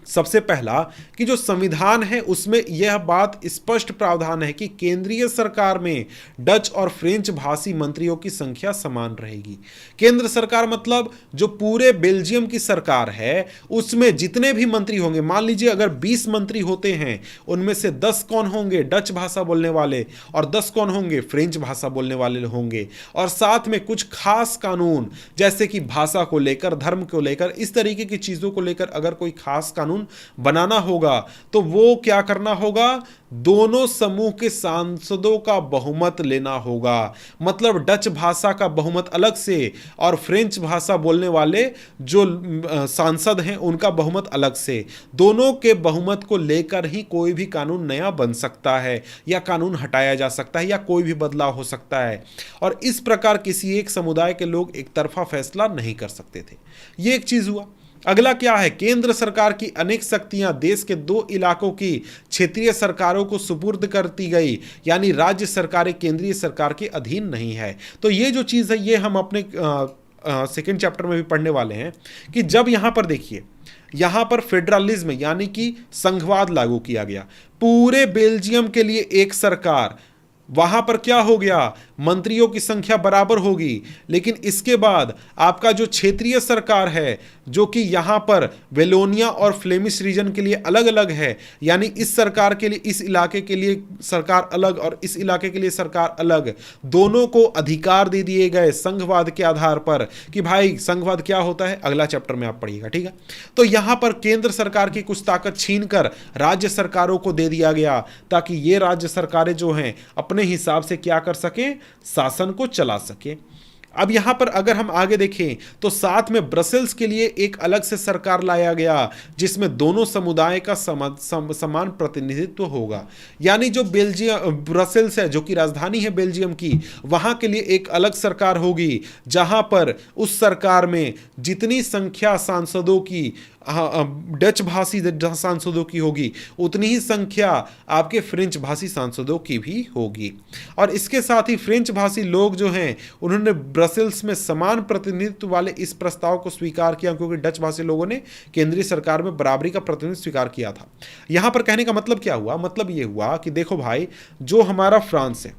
सबसे पहला कि जो संविधान है उसमें यह बात स्पष्ट प्रावधान है कि केंद्रीय सरकार में डच और फ्रेंच भाषी मंत्रियों की संख्या समान रहेगी। केंद्र सरकार मतलब जो पूरे बेल्जियम की सरकार है उसमें जितने भी मंत्री होंगे, मान लीजिए अगर 20 मंत्री होते हैं उनमें से 10 कौन होंगे? डच भाषा बोलने वाले, और 10 कौन होंगे? फ्रेंच भाषा बोलने वाले होंगे। और साथ में कुछ खास कानून जैसे कि भाषा को लेकर, धर्म को लेकर, इस तरीके की चीजों को लेकर अगर कोई खास कानून बनाना होगा तो वो क्या करना होगा? दोनों समूह के सांसदों का बहुमत लेना होगा। मतलब डच भाषा का बहुमत अलग से और फ्रेंच भाषा बोलने वाले जो सांसद हैं उनका बहुमत अलग से। दोनों के बहुमत को लेकर ही कोई भी कानून नया बन सकता है या कानून हटाया जा सकता है या कोई भी बदलाव हो सकता है। और इस प्रकार किसी एक समुदाय के लोग एक तरफा फैसला नहीं कर सकते थे। ये एक चीज हुआ। अगला क्या है? केंद्र सरकार की अनेक शक्तियां देश के 2 इलाकों की क्षेत्रीय सरकारों को सुपुर्द करती गई, यानी राज्य सरकारें केंद्रीय सरकार के अधीन नहीं है। तो ये जो चीज़ है ये हम अपने सेकेंड चैप्टर में भी पढ़ने वाले हैं कि जब यहां पर देखिए, यहां पर फेडरलिज्म यानी कि संघवाद लागू किया गया, पूरे बेल्जियम के लिए एक सरकार। वहां पर क्या हो गया? मंत्रियों की संख्या बराबर होगी, लेकिन इसके बाद आपका जो क्षेत्रीय सरकार है, जो कि यहां पर वेलोनिया और फ्लेमिश रीजन के लिए अलग अलग है, यानी इस सरकार के लिए इस इलाके के लिए सरकार अलग और इस इलाके के लिए सरकार अलग, दोनों को अधिकार दे दिए गए संघवाद के आधार पर कि भाई संघवाद क्या होता है अगला चैप्टर में आप पढ़िएगा, ठीक है। तो यहां पर केंद्र सरकार की कुछ ताकत छीनकर राज्य सरकारों को दे दिया गया ताकि ये राज्य सरकारें जो हैं अपने हिसाब से क्या कर सकें, शासन को चला सके। अब यहां पर अगर हम आगे देखें तो साथ में ब्रसेल्स के लिए एक अलग से सरकार लाया गया जिसमें दोनों समुदाय का समान प्रतिनिधित्व होगा। यानी जो बेल्जियम ब्रसेल्स है जो कि राजधानी है बेल्जियम की, वहां के लिए एक अलग सरकार होगी जहां पर उस सरकार में जितनी संख्या सांसदों की डच भाषी सांसदों की होगी उतनी ही संख्या आपके फ्रेंच भाषी सांसदों की भी होगी। और इसके साथ ही फ्रेंच भाषी लोग जो हैं उन्होंने ब्रसेल्स में समान प्रतिनिधित्व वाले इस प्रस्ताव को स्वीकार किया, क्योंकि डच भाषी लोगों ने केंद्रीय सरकार में बराबरी का प्रतिनिधित्व स्वीकार किया था। यहां पर कहने का मतलब क्या हुआ, मतलब यह हुआ कि देखो भाई, जो हमारा फ्रांस है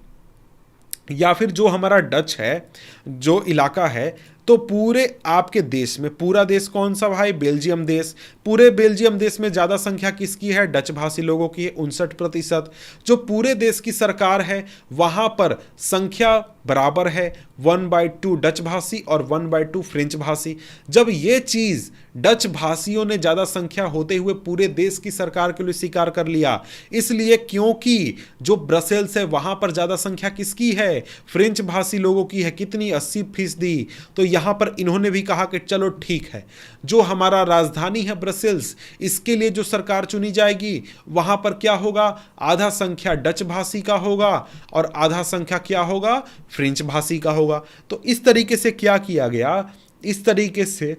या फिर जो हमारा डच है, जो इलाका है, तो पूरे आपके देश में, पूरा देश कौन सा भाई, बेल्जियम देश, पूरे बेल्जियम देश में ज्यादा संख्या किसकी है, डच भाषी लोगों की है 59%। जो पूरे देश की सरकार है वहां पर संख्या बराबर है 1/2 डच भाषी और 1/2 फ्रेंच भाषी। जब ये चीज डच भाषियों ने ज्यादा संख्या होते हुए पूरे देश की सरकार के लिए स्वीकार कर लिया, इसलिए क्योंकि जो ब्रसेल्स है वहां पर ज्यादा संख्या किसकी है, फ्रेंच भाषी लोगों की है, कितनी 80%। तो यहां पर इन्होंने भी कहा कि चलो ठीक है, जो हमारा राजधानी है ब्रसेल्स, इसके लिए जो सरकार चुनी जाएगी वहां पर क्या होगा, आधा संख्या डच भाषी का होगा और आधा संख्या क्या होगा, फ्रेंच भाषी का होगा। तो इस तरीके से क्या किया गया, इस तरीके से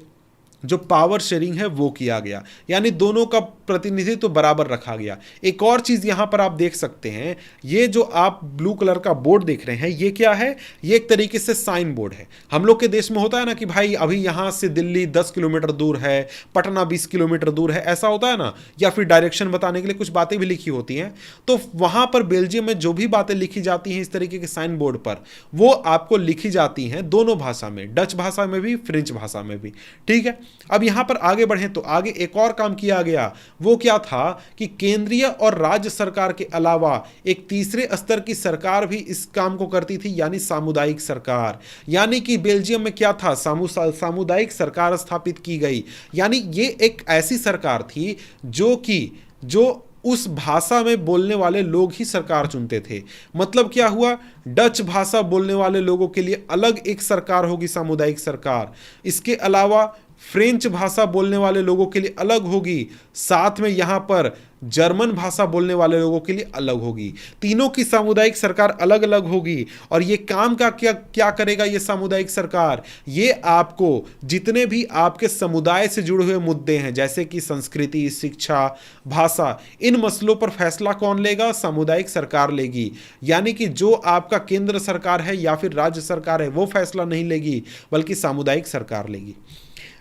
जो पावर शेयरिंग है वो किया गया, यानी दोनों का प्रतिनिधित्व तो बराबर रखा गया। एक और चीज यहां पर आप देख सकते हैं, ये जो आप ब्लू कलर का बोर्ड देख रहे हैं ये क्या है, ये एक तरीके से साइन बोर्ड है। हम लोग के देश में होता है ना कि भाई अभी यहां से दिल्ली 10 किलोमीटर दूर है, पटना 20 किलोमीटर दूर है, ऐसा होता है ना, या फिर डायरेक्शन बताने के लिए कुछ बातें भी लिखी होती हैं। तो वहां पर बेल्जियम में जो भी बातें लिखी जाती हैं इस तरीके के साइन बोर्ड पर, वो आपको लिखी जाती हैं दोनों भाषा में, डच भाषा में भी, फ्रेंच भाषा में भी, ठीक है। अब यहां पर आगे बढ़ें तो आगे एक और काम किया गया, वो क्या था कि केंद्रीय और राज्य सरकार के अलावा एक तीसरे स्तर की सरकार भी इस काम को करती थी, यानी सामुदायिक सरकार। यानी कि बेल्जियम में क्या था, सामुदायिक सरकार स्थापित की गई। यानी ये एक ऐसी सरकार थी जो उस भाषा में बोलने वाले लोग ही सरकार चुनते थे। मतलब क्या हुआ, डच भाषा बोलने वाले लोगों के लिए अलग एक सरकार होगी, सामुदायिक सरकार। इसके अलावा फ्रेंच भाषा बोलने वाले लोगों के लिए अलग होगी, साथ में यहां पर जर्मन भाषा बोलने वाले लोगों के लिए अलग होगी। तीनों की सामुदायिक सरकार अलग अलग होगी। और ये काम का क्या करेगा ये सामुदायिक सरकार, ये आपको जितने भी आपके समुदाय से जुड़े हुए मुद्दे हैं जैसे कि संस्कृति, शिक्षा, भाषा, इन मसलों पर फैसला कौन लेगा, सामुदायिक सरकार लेगी। यानी कि जो आपका केंद्र सरकार है या फिर राज्य सरकार है वो फैसला नहीं लेगी, बल्कि सामुदायिक सरकार लेगी।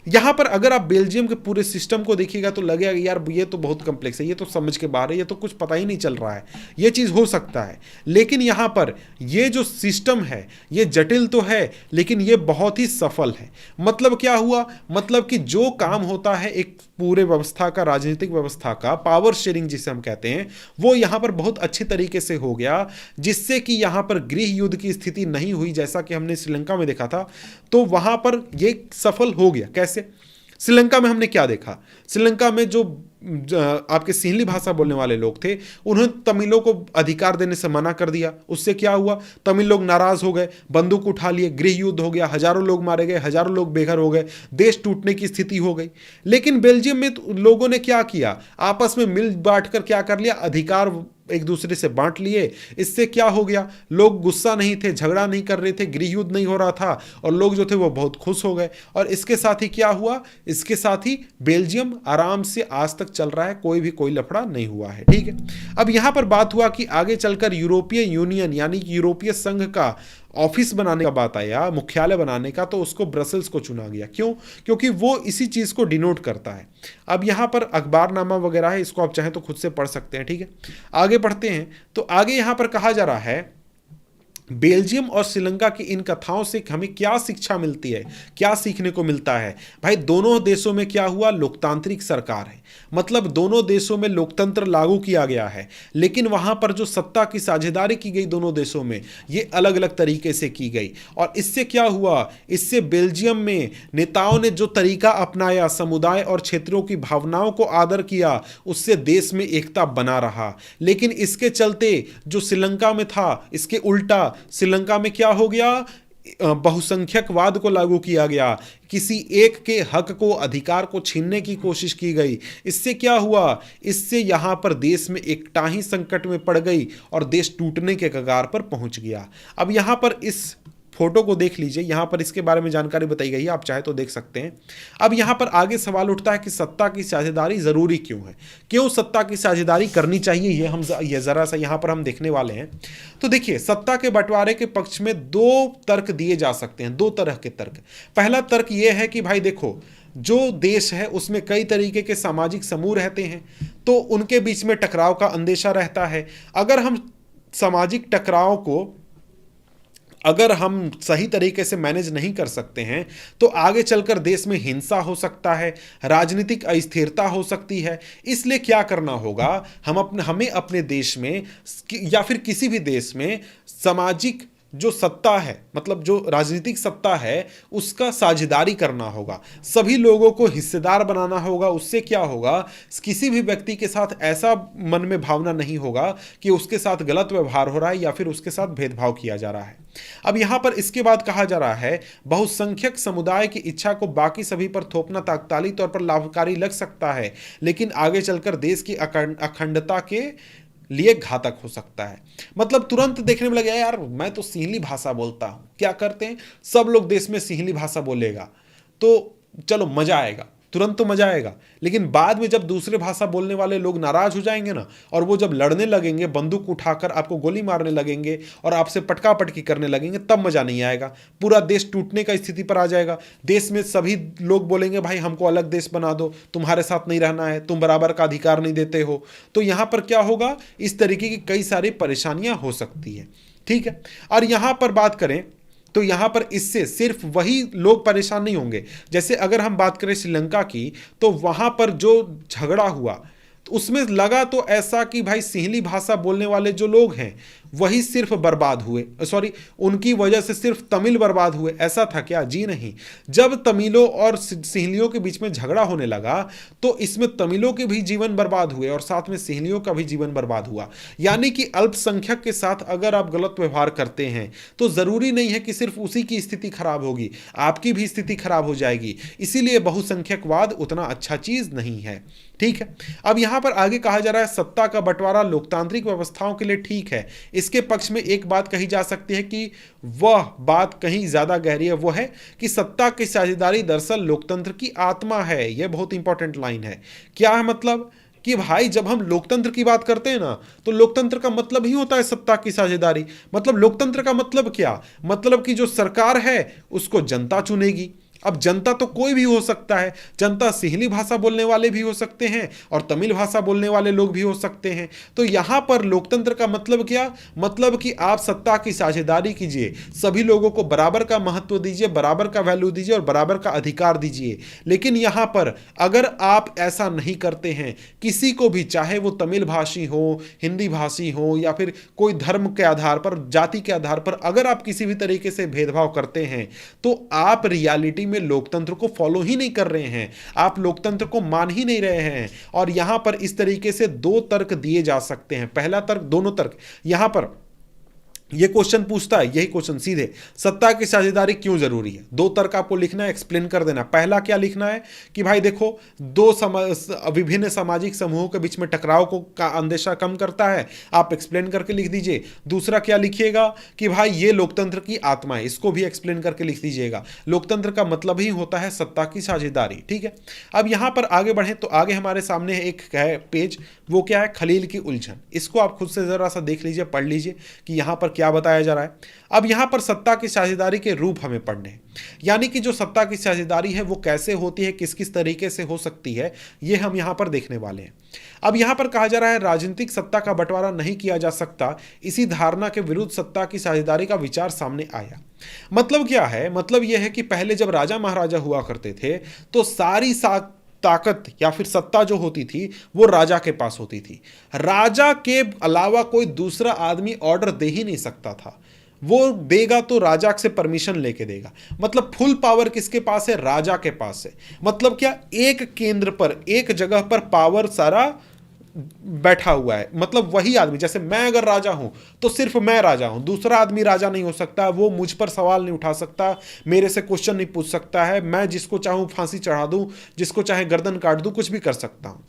यहां पर अगर आप बेल्जियम के पूरे सिस्टम को देखिएगा तो लगेगा यार ये तो बहुत कॉम्प्लेक्स है, ये तो समझ के बाहर है, ये तो कुछ पता ही नहीं चल रहा है, ये चीज हो सकता है। लेकिन यहां पर ये जो सिस्टम है ये जटिल तो है लेकिन ये बहुत ही सफल है। मतलब क्या हुआ, मतलब कि जो काम होता है एक पूरे व्यवस्था का, राजनीतिक व्यवस्था का, पावर शेयरिंग जिसे हम कहते हैं, वो यहां पर बहुत अच्छे तरीके से हो गया, जिससे कि यहां पर गृह युद्ध की स्थिति नहीं हुई जैसा कि हमने श्रीलंका में देखा था। तो वहां पर ये सफल हो गया। कैसे? श्रीलंका में हमने क्या देखा, श्रीलंका में जो आपके सिंहली भाषा बोलने वाले लोग थे उन्होंने तमिलों को अधिकार देने से मना कर दिया। उससे क्या हुआ, तमिल लोग नाराज हो गए, बंदूक उठा लिए, गृह युद्ध हो गया, हजारों लोग मारे गए, हजारों लोग बेघर हो गए, देश टूटने की स्थिति हो गई। लेकिन बेल्जियम में लोगों ने क्या किया, आपस में मिल बांट कर क्या कर लिया, अधिकार एक दूसरे से बांट लिए। इससे क्या हो गया, लोग गुस्सा नहीं थे, झगड़ा नहीं कर रहे थे, गृह युद्ध नहीं हो रहा था और लोग जो थे वो बहुत खुश हो गए। और इसके साथ ही क्या हुआ, इसके साथ ही बेल्जियम आराम से आज तक चल रहा है, कोई लफड़ा नहीं हुआ है। ठीक है, अब यहां पर बात हुआ कि आगे चलकर यूरोपीय यूनियन यानी यूरोपीय संघ का ऑफिस बनाने का बात आया, मुख्यालय बनाने का, तो उसको ब्रसेल्स को चुना गया। क्यों? क्योंकि वो इसी चीज को डिनोट करता है। अब यहां पर अखबारनामा वगैरह है, इसको आप चाहें तो खुद से पढ़ सकते हैं। ठीक है, आगे पढ़ते हैं तो आगे यहां पर कहा जा रहा है बेल्जियम और श्रीलंका की इन कथाओं से हमें क्या शिक्षा मिलती है, क्या सीखने को मिलता है? भाई दोनों देशों में क्या हुआ, लोकतांत्रिक सरकार है, मतलब दोनों देशों में लोकतंत्र लागू किया गया है, लेकिन वहां पर जो सत्ता की साझेदारी की गई दोनों देशों में, ये अलग अलग तरीके से की गई। और इससे क्या हुआ, इससे बेल्जियम में नेताओं ने जो तरीका अपनाया, समुदाय और क्षेत्रों की भावनाओं को आदर किया, उससे देश में एकता बना रहा। लेकिन इसके चलते जो श्रीलंका में था, इसके उल्टा श्रीलंका में क्या हो गया, बहुसंख्यकवाद को लागू किया गया, किसी एक के हक को, अधिकार को छीनने की कोशिश की गई। इससे क्या हुआ, इससे यहां पर देश में एकता ही संकट में पड़ गई और देश टूटने के कगार पर पहुंच गया। अब यहां पर इस फोटो को देख लीजिए, यहां पर इसके बारे में जानकारी बताई गई है, आप चाहे तो देख सकते हैं। अब यहां पर आगे सवाल उठता है कि सत्ता की साझेदारी जरूरी क्यों है, क्यों सत्ता की साझेदारी करनी चाहिए, ये जरा सा यहां पर हम देखने वाले हैं। तो देखिए, सत्ता के बंटवारे के पक्ष में दो तर्क दिए जा सकते हैं, दो तरह के तर्क। पहला तर्क यह है कि भाई देखो, जो देश है उसमें कई तरीके के सामाजिक समूह रहते हैं, तो उनके बीच में टकराव का अंदेशा रहता है। अगर हम सामाजिक टकराव को अगर हम सही तरीके से मैनेज नहीं कर सकते हैं, तो आगे चलकर देश में हिंसा हो सकता है, राजनीतिक अस्थिरता हो सकती है। इसलिए क्या करना होगा, हमें अपने देश में या फिर किसी भी देश में सामाजिक जो सत्ता है, मतलब जो राजनीतिक सत्ता है, उसका साझेदारी करना होगा, सभी लोगों को हिस्सेदार बनाना होगा। उससे क्या होगा, किसी भी व्यक्ति के साथ ऐसा मन में भावना नहीं होगा कि उसके साथ गलत व्यवहार हो रहा है या फिर उसके साथ भेदभाव किया जा रहा है। अब यहां पर इसके बाद कहा जा रहा है, बहुसंख्यक समुदाय की इच्छा को बाकी सभी पर थोपना तात्कालिक तौर पर लाभकारी लग सकता है, लेकिन आगे चलकर देश की अखंडता के लिए घातक हो सकता है। मतलब तुरंत देखने में लगे यार, मैं तो सिंहली भाषा बोलता हूं, क्या करते हैं सब लोग देश में सिंहली भाषा बोलेगा तो चलो मजा आएगा, तुरंत तो मजा आएगा। लेकिन बाद में जब दूसरे भाषा बोलने वाले लोग नाराज हो जाएंगे ना, और वो जब लड़ने लगेंगे, बंदूक उठाकर आपको गोली मारने लगेंगे और आपसे पटका पटकी करने लगेंगे, तब मजा नहीं आएगा। पूरा देश टूटने का स्थिति पर आ जाएगा। देश में सभी लोग बोलेंगे भाई हमको अलग देश बना दो, तुम्हारे साथ नहीं रहना है, तुम बराबर का अधिकार नहीं देते हो। तो यहां पर क्या होगा, इस तरीके की कई सारी परेशानियां हो सकती है। ठीक है, और यहां पर बात करें तो यहां पर इससे सिर्फ वही लोग परेशान नहीं होंगे। जैसे अगर हम बात करें श्रीलंका की, तो वहां पर जो झगड़ा हुआ तो उसमें लगा तो ऐसा कि भाई सिंहली भाषा बोलने वाले जो लोग हैं वही सिर्फ बर्बाद हुए, सॉरी, उनकी वजह से सिर्फ तमिल बर्बाद हुए, ऐसा था क्या? जी नहीं। जब तमिलों और सिंहलियों के बीच में झगड़ा होने लगा तो इसमें तमिलों के भी जीवन बर्बाद हुए और साथ में सिंहलियों का भी जीवन बर्बाद हुआ। यानी कि अल्पसंख्यक के साथ अगर आप गलत व्यवहार करते हैं तो जरूरी नहीं है कि सिर्फ उसी की स्थिति खराब होगी, आपकी भी स्थिति खराब हो जाएगी। इसीलिए बहुसंख्यकवाद उतना अच्छा चीज नहीं है। ठीक है, अब यहां पर आगे कहा जा रहा है सत्ता का बंटवारा लोकतांत्रिक व्यवस्थाओं के लिए ठीक है। इसके पक्ष में एक बात कही जा सकती है कि वह बात कहीं ज्यादा गहरी है, वो है कि सत्ता की साझेदारी दरअसल लोकतंत्र की आत्मा है। यह बहुत इंपॉर्टेंट लाइन है। क्या है मतलब कि भाई जब हम लोकतंत्र की बात करते हैं ना, तो लोकतंत्र का मतलब ही होता है सत्ता की साझेदारी। मतलब लोकतंत्र का मतलब क्या, मतलब कि जो सरकार है उसको जनता चुनेगी। अब जनता तो कोई भी हो सकता है, जनता सिंहली भाषा बोलने वाले भी हो सकते हैं और तमिल भाषा बोलने वाले लोग भी हो सकते हैं। तो यहां पर लोकतंत्र का मतलब क्या, मतलब कि आप सत्ता की साझेदारी कीजिए, सभी लोगों को बराबर का महत्व दीजिए, बराबर का वैल्यू दीजिए और बराबर का अधिकार दीजिए। लेकिन यहां पर अगर आप ऐसा नहीं करते हैं, किसी को भी, चाहे वो तमिल भाषी हो, हिंदी भाषी हो या फिर कोई धर्म के आधार पर, जाति के आधार पर, अगर आप किसी भी तरीके से भेदभाव करते हैं तो आप रियलिटी में लोकतंत्र को फॉलो ही नहीं कर रहे हैं, आप लोकतंत्र को मान ही नहीं रहे हैं। और यहां पर इस तरीके से दो तर्क दिए जा सकते हैं। पहला तर्क, दोनों तर्क, यहां पर ये क्वेश्चन पूछता है, यही क्वेश्चन सीधे, सत्ता की साझेदारी क्यों जरूरी है? दो तर्क आपको लिखना है, एक्सप्लेन कर देना। पहला क्या लिखना है कि भाई देखो, विभिन्न सामाजिक समूहों के बीच में टकराव को का अंदेशा कम करता है, आप एक्सप्लेन करके लिख दीजिए। दूसरा क्या लिखिएगा कि भाई ये लोकतंत्र की आत्मा है, इसको भी एक्सप्लेन करके लिख दीजिएगा। लोकतंत्र का मतलब ही होता है सत्ता की साझेदारी। ठीक है, अब यहां पर आगे बढ़े तो आगे हमारे सामने एक है पेज, वो क्या है, खलील की उलझन। इसको आप खुद से जरा सा देख लीजिए, पढ़ लीजिए कि यहां पर क्या बताया जा रहा है। अब यहाँ पर सत्ता की साझेदारी के रूप हमें पढ़ने हैं, यानी कि जो सत्ता की साझेदारी है वो कैसे होती है, किस किस तरीके से हो सकती है, ये हम यहाँ पर देखने वाले हैं। अब यहाँ पर कहा जा रहा है राजनीतिक सत्ता का बंटवारा नहीं किया जा सकता, इसी धारणा के विरुद्ध सत्ता की साझेदारी का विचार सामने आया। मतलब क्या है, मतलब यह है कि पहले जब राजा महाराजा हुआ करते थे तो सारी ताकत या फिर सत्ता जो होती थी वो राजा के पास होती थी। राजा के अलावा कोई दूसरा आदमी ऑर्डर दे ही नहीं सकता था, वो देगा तो राजा से परमिशन लेके देगा। मतलब फुल पावर किसके पास है, राजा के पास है। मतलब क्या, एक केंद्र पर, एक जगह पर पावर सारा बैठा हुआ है। मतलब वही आदमी, जैसे मैं अगर राजा हूं तो सिर्फ मैं राजा हूं, दूसरा आदमी राजा नहीं हो सकता, वो मुझ पर सवाल नहीं उठा सकता, मेरे से क्वेश्चन नहीं पूछ सकता है, मैं जिसको चाहूं फांसी चढ़ा दूं, जिसको चाहे गर्दन काट दूं, कुछ भी कर सकता हूं,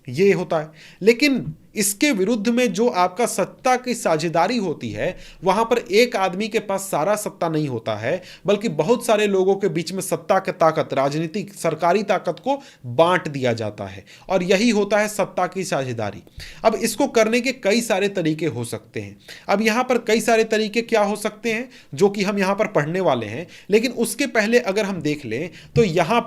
ये होता है। लेकिन इसके विरुद्ध में जो आपका सत्ता की साझेदारी होती है, वहां पर एक आदमी के पास सारा सत्ता नहीं होता है, बल्कि बहुत सारे लोगों के बीच में सत्ता की ताकत, राजनीतिक सरकारी ताकत को बांट दिया जाता है, और यही होता है सत्ता की साझेदारी। अब इसको करने के कई सारे तरीके हो सकते हैं। अब यहां पर कई सारे तरीके क्या हो सकते हैं जो कि हम यहां पर पढ़ने वाले हैं, लेकिन उसके पहले अगर हम देख लें तो यहां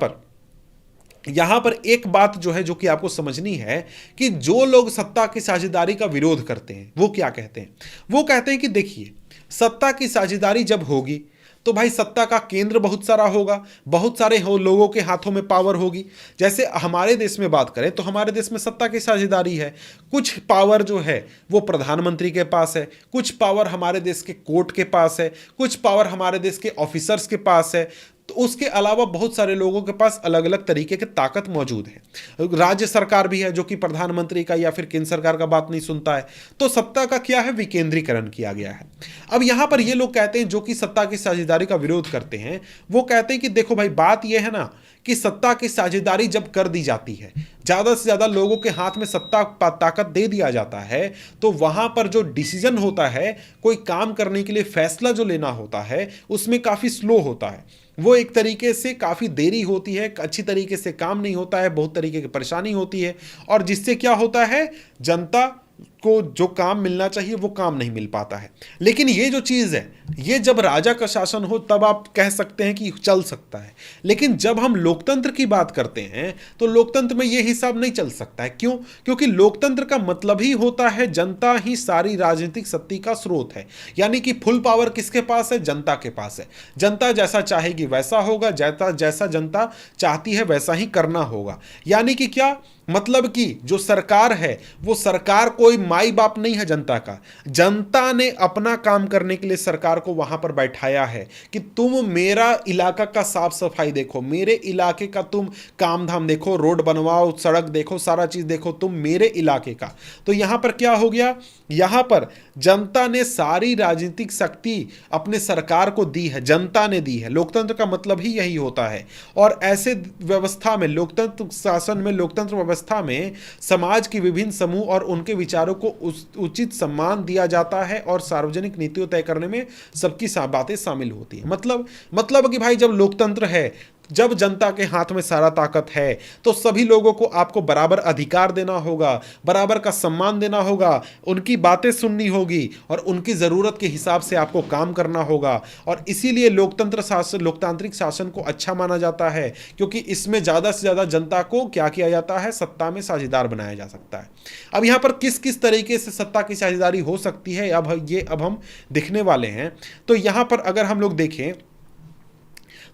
पर एक बात जो है जो कि आपको समझनी है कि जो लोग सत्ता की साझेदारी का विरोध करते हैं वो क्या कहते हैं। वो कहते हैं कि देखिए, सत्ता की साझेदारी जब होगी तो भाई सत्ता का केंद्र बहुत सारा होगा, बहुत सारे लोगों के हाथों में पावर होगी। जैसे हमारे देश में बात करें तो हमारे देश में सत्ता की साझेदारी है, कुछ पावर जो है वो प्रधानमंत्री के पास है, कुछ पावर हमारे देश के कोर्ट के पास है, कुछ पावर हमारे देश के ऑफिसर्स के पास है, तो उसके अलावा बहुत सारे लोगों के पास अलग अलग तरीके की ताकत मौजूद है। राज्य सरकार भी है जो कि प्रधानमंत्री का या फिर केंद्र सरकार का बात नहीं सुनता है। तो सत्ता का क्या है, विकेंद्रीकरण किया गया है। अब यहां पर ये लोग कहते हैं, जो कि सत्ता की साझेदारी का विरोध करते हैं, वो कहते हैं कि देखो भाई, बात यह है ना कि सत्ता की साझेदारी जब कर दी जाती है, ज्यादा से ज्यादा लोगों के हाथ में सत्ता ताकत दे दिया जाता है, तो वहां पर जो डिसीजन होता है, कोई काम करने के लिए फैसला जो लेना होता है, उसमें काफी स्लो होता है। वो एक तरीके से काफ़ी देरी होती है, अच्छी तरीके से काम नहीं होता है, बहुत तरीके की परेशानी होती है, और जिससे क्या होता है, जनता को जो काम मिलना चाहिए वो काम नहीं मिल पाता है। लेकिन ये जो चीज़ है, ये जब राजा का शासन हो तब आप कह सकते हैं कि चल सकता है। लेकिन जब हम लोकतंत्र की बात करते हैं तो लोकतंत्र में ये हिसाब नहीं चल सकता है। क्यों? क्योंकि लोकतंत्र का मतलब ही होता है जनता ही सारी राजनीतिक शक्ति का स्रोत है। यानी कि फुल पावर किसके पास है, जनता के पास है। जनता जैसा चाहेगी वैसा होगा, जैसा जनता चाहती है वैसा ही करना होगा। यानी कि क्या मतलब कि जो सरकार है वो सरकार कोई माई बाप नहीं है जनता का। जनता ने अपना काम करने के लिए सरकार को वहां पर बैठाया है कि तुम मेरा इलाका का साफ सफाई देखो, मेरे इलाके का तुम काम धाम देखो, रोड बनवाओ, सड़क देखो, सारा चीज देखो, तुम मेरे इलाके का। तो यहां पर क्या हो गया, यहां पर जनता ने सारी राजनीतिक शक्ति अपने सरकार को दी है, जनता ने दी है। लोकतंत्र का मतलब ही यही होता है। और ऐसे व्यवस्था में, लोकतंत्र शासन में, लोकतंत्र व्यवस्था में समाज के विभिन्न समूह और उनके विचारों को उचित सम्मान दिया जाता है और सार्वजनिक नीतियों तय करने में सबकी बातें शामिल होती है। मतलब कि भाई, जब लोकतंत्र है, जब जनता के हाथ में सारा ताकत है, तो सभी लोगों को आपको बराबर अधिकार देना होगा, बराबर का सम्मान देना होगा, उनकी बातें सुननी होगी और उनकी ज़रूरत के हिसाब से आपको काम करना होगा। और इसीलिए लोकतांत्रिक शासन को अच्छा माना जाता है, क्योंकि इसमें ज़्यादा से ज़्यादा जनता को क्या किया जाता है, सत्ता में साझेदार बनाया जा सकता है। अब यहाँ पर किस किस तरीके से सत्ता की साझेदारी हो सकती है, अब हम दिखने वाले हैं। तो यहाँ पर अगर हम लोग देखें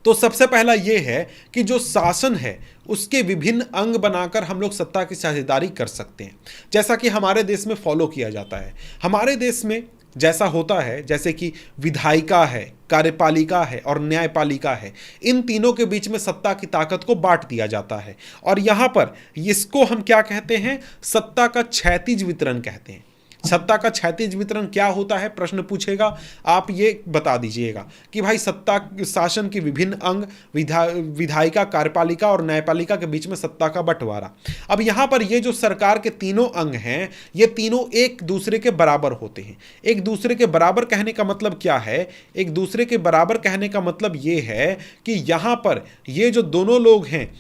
तो सबसे पहला यह है कि जो शासन है उसके विभिन्न अंग बनाकर हम लोग सत्ता की साझेदारी कर सकते हैं, जैसा कि हमारे देश में फॉलो किया जाता है। हमारे देश में जैसा होता है, जैसे कि विधायिका है, कार्यपालिका है और न्यायपालिका है, इन तीनों के बीच में सत्ता की ताकत को बांट दिया जाता है। और यहाँ पर इसको हम क्या कहते हैं, सत्ता का क्षैतिज वितरण कहते हैं। सत्ता का क्षैतिज वितरण क्या होता है, प्रश्न पूछेगा, आप ये बता दीजिएगा कि भाई सत्ता शासन के विभिन्न अंग, विधायिका, कार्यपालिका और न्यायपालिका के बीच में सत्ता का बंटवारा। अब यहाँ पर ये जो सरकार के तीनों अंग हैं, ये तीनों एक दूसरे के बराबर होते हैं। एक दूसरे के बराबर कहने का मतलब क्या है, एक दूसरे के बराबर कहने का मतलब ये है कि यहाँ पर ये जो दोनों लोग हैं,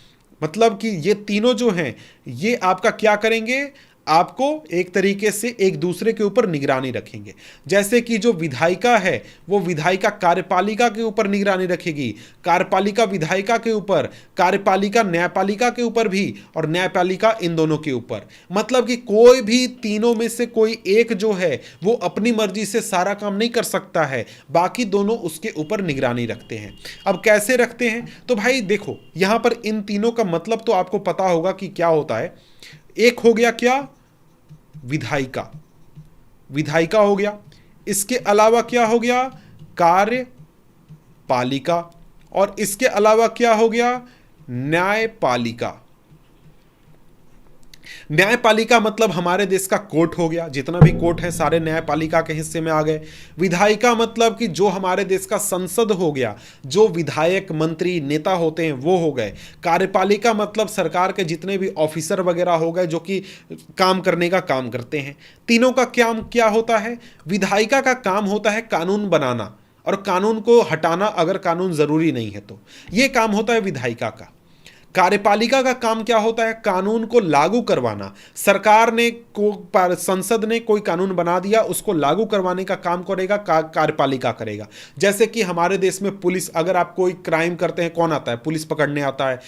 मतलब कि ये तीनों जो हैं, ये आपका क्या करेंगे, आपको एक तरीके से एक दूसरे के ऊपर निगरानी रखेंगे। जैसे कि जो विधायिका है वो विधायिका कार्यपालिका के ऊपर निगरानी रखेगी, कार्यपालिका विधायिका के ऊपर, कार्यपालिका न्यायपालिका के ऊपर भी, और न्यायपालिका इन दोनों के ऊपर। मतलब कि कोई भी तीनों में से कोई एक जो है वो अपनी मर्जी से सारा काम नहीं कर सकता है, बाकी दोनों उसके ऊपर निगरानी रखते हैं। अब कैसे रखते हैं? तो भाई देखो, यहां पर इन तीनों का मतलब तो आपको पता होगा कि क्या होता है। एक हो गया क्या? विधायिका, विधायिका हो गया। इसके अलावा क्या हो गया? कार्यपालिका। और इसके अलावा क्या हो गया? न्यायपालिका। न्यायपालिका मतलब हमारे देश का कोर्ट हो गया, जितना भी कोर्ट है सारे न्यायपालिका के हिस्से में आ गए। विधायिका मतलब कि जो हमारे देश का संसद हो गया, जो विधायक मंत्री नेता होते हैं वो हो गए। कार्यपालिका मतलब सरकार के जितने भी ऑफिसर वगैरह हो गए जो कि काम करने का काम करते हैं। तीनों का क्या होता है? विधायिका का काम होता है कानून बनाना और कानून को हटाना अगर कानून जरूरी नहीं है तो, यह काम होता है विधायिका का। कार्यपालिका का काम क्या होता है? कानून को लागू करवाना। सरकार ने संसद ने कोई कानून बना दिया, उसको लागू करवाने का काम करेगा कार्यपालिका करेगा। जैसे कि हमारे देश में पुलिस, अगर आप कोई क्राइम करते हैं कौन आता है? पुलिस पकड़ने आता है।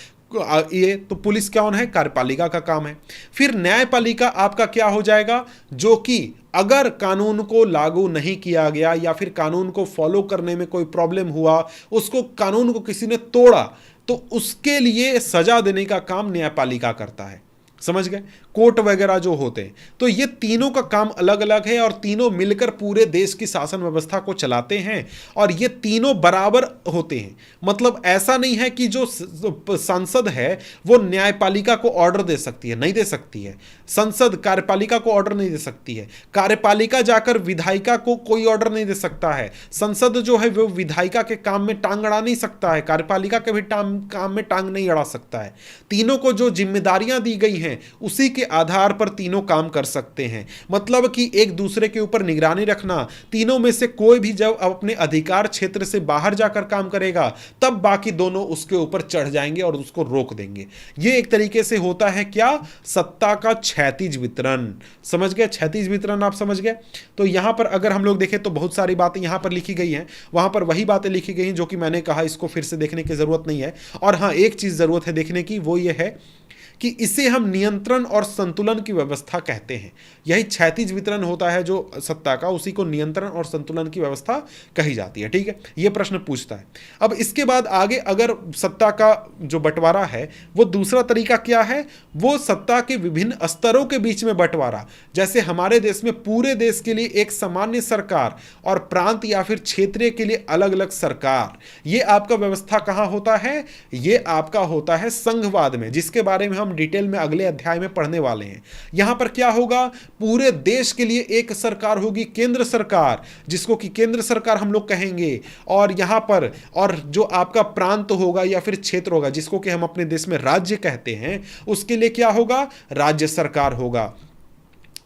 ये तो पुलिस कौन है? कार्यपालिका का काम है। फिर न्यायपालिका आपका क्या हो जाएगा? जो कि अगर कानून को लागू नहीं किया गया या फिर कानून को फॉलो करने में कोई प्रॉब्लम हुआ, उसको कानून को किसी ने तोड़ा, तो उसके लिए सजा देने का काम न्यायपालिका करता है। समझ गए? कोर्ट वगैरह जो होते हैं। तो ये तीनों का काम अलग अलग है और तीनों मिलकर पूरे देश की शासन व्यवस्था को चलाते हैं और ये तीनों बराबर होते हैं। मतलब ऐसा नहीं है कि जो संसद है वो न्यायपालिका को ऑर्डर दे सकती है, नहीं दे सकती है। संसद कार्यपालिका को ऑर्डर नहीं दे सकती है। कार्यपालिका जाकर विधायिका को कोई ऑर्डर नहीं दे सकता है। संसद जो है वो विधायिका के काम में टांग अड़ा नहीं सकता है, कार्यपालिका के भी काम में टांग नहीं अड़ा सकता है। तीनों को जो जिम्मेदारियां दी गई हैं उसी के आधार पर तीनों काम कर सकते हैं। मतलब कि एक दूसरे के ऊपर निगरानी रखना। तीनों में से कोई भी जब अपने अधिकार क्षेत्र से बाहर जाकर काम करेगा तब बाकी दोनों उसके ऊपर चढ़ जाएंगे और उसको रोक देंगे। यह एक तरीके से होता है क्या? सत्ता का क्षैतिज वितरण। समझ गए? क्षैतिज वितरण आप समझ गए? तो यहां पर अगर हम लोग देखें तो बहुत सारी बातें यहां पर लिखी गई हैं, वहां पर वही बातें लिखी गई हैं जो कि मैंने कहा, इसको फिर से देखने की जरूरत नहीं है। और हां, एक चीज जरूरत है देखने की, वो ये है कि इसे हम नियंत्रण और संतुलन की व्यवस्था कहते हैं। यही क्षैतिज वितरण होता है जो सत्ता का, उसी को नियंत्रण और संतुलन की व्यवस्था कही जाती है। ठीक है, यह प्रश्न पूछता है। अब इसके बाद आगे अगर सत्ता का जो बंटवारा है वो दूसरा तरीका क्या है? वो सत्ता के विभिन्न स्तरों के बीच में बंटवारा। जैसे हमारे देश में पूरे देश के लिए एक सामान्य सरकार और प्रांत या फिर क्षेत्रीय के लिए अलग अलग सरकार। यह आपका व्यवस्था कहां होता है? यह आपका होता है संघवाद में, जिसके बारे में हम डिटेल में अगले अध्याय में पढ़ने वाले हैं। यहां पर क्या होगा? पूरे देश के लिए एक सरकार होगी, केंद्र सरकार, जिसको कि केंद्र सरकार हम लोग कहेंगे। और यहां पर और जो आपका प्रांत होगा या फिर क्षेत्र होगा, जिसको कि हम अपने देश में राज्य कहते हैं, उसके लिए क्या होगा? राज्य सरकार होगा।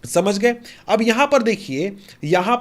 समझ गए? अब यहां पर देखिए, यहां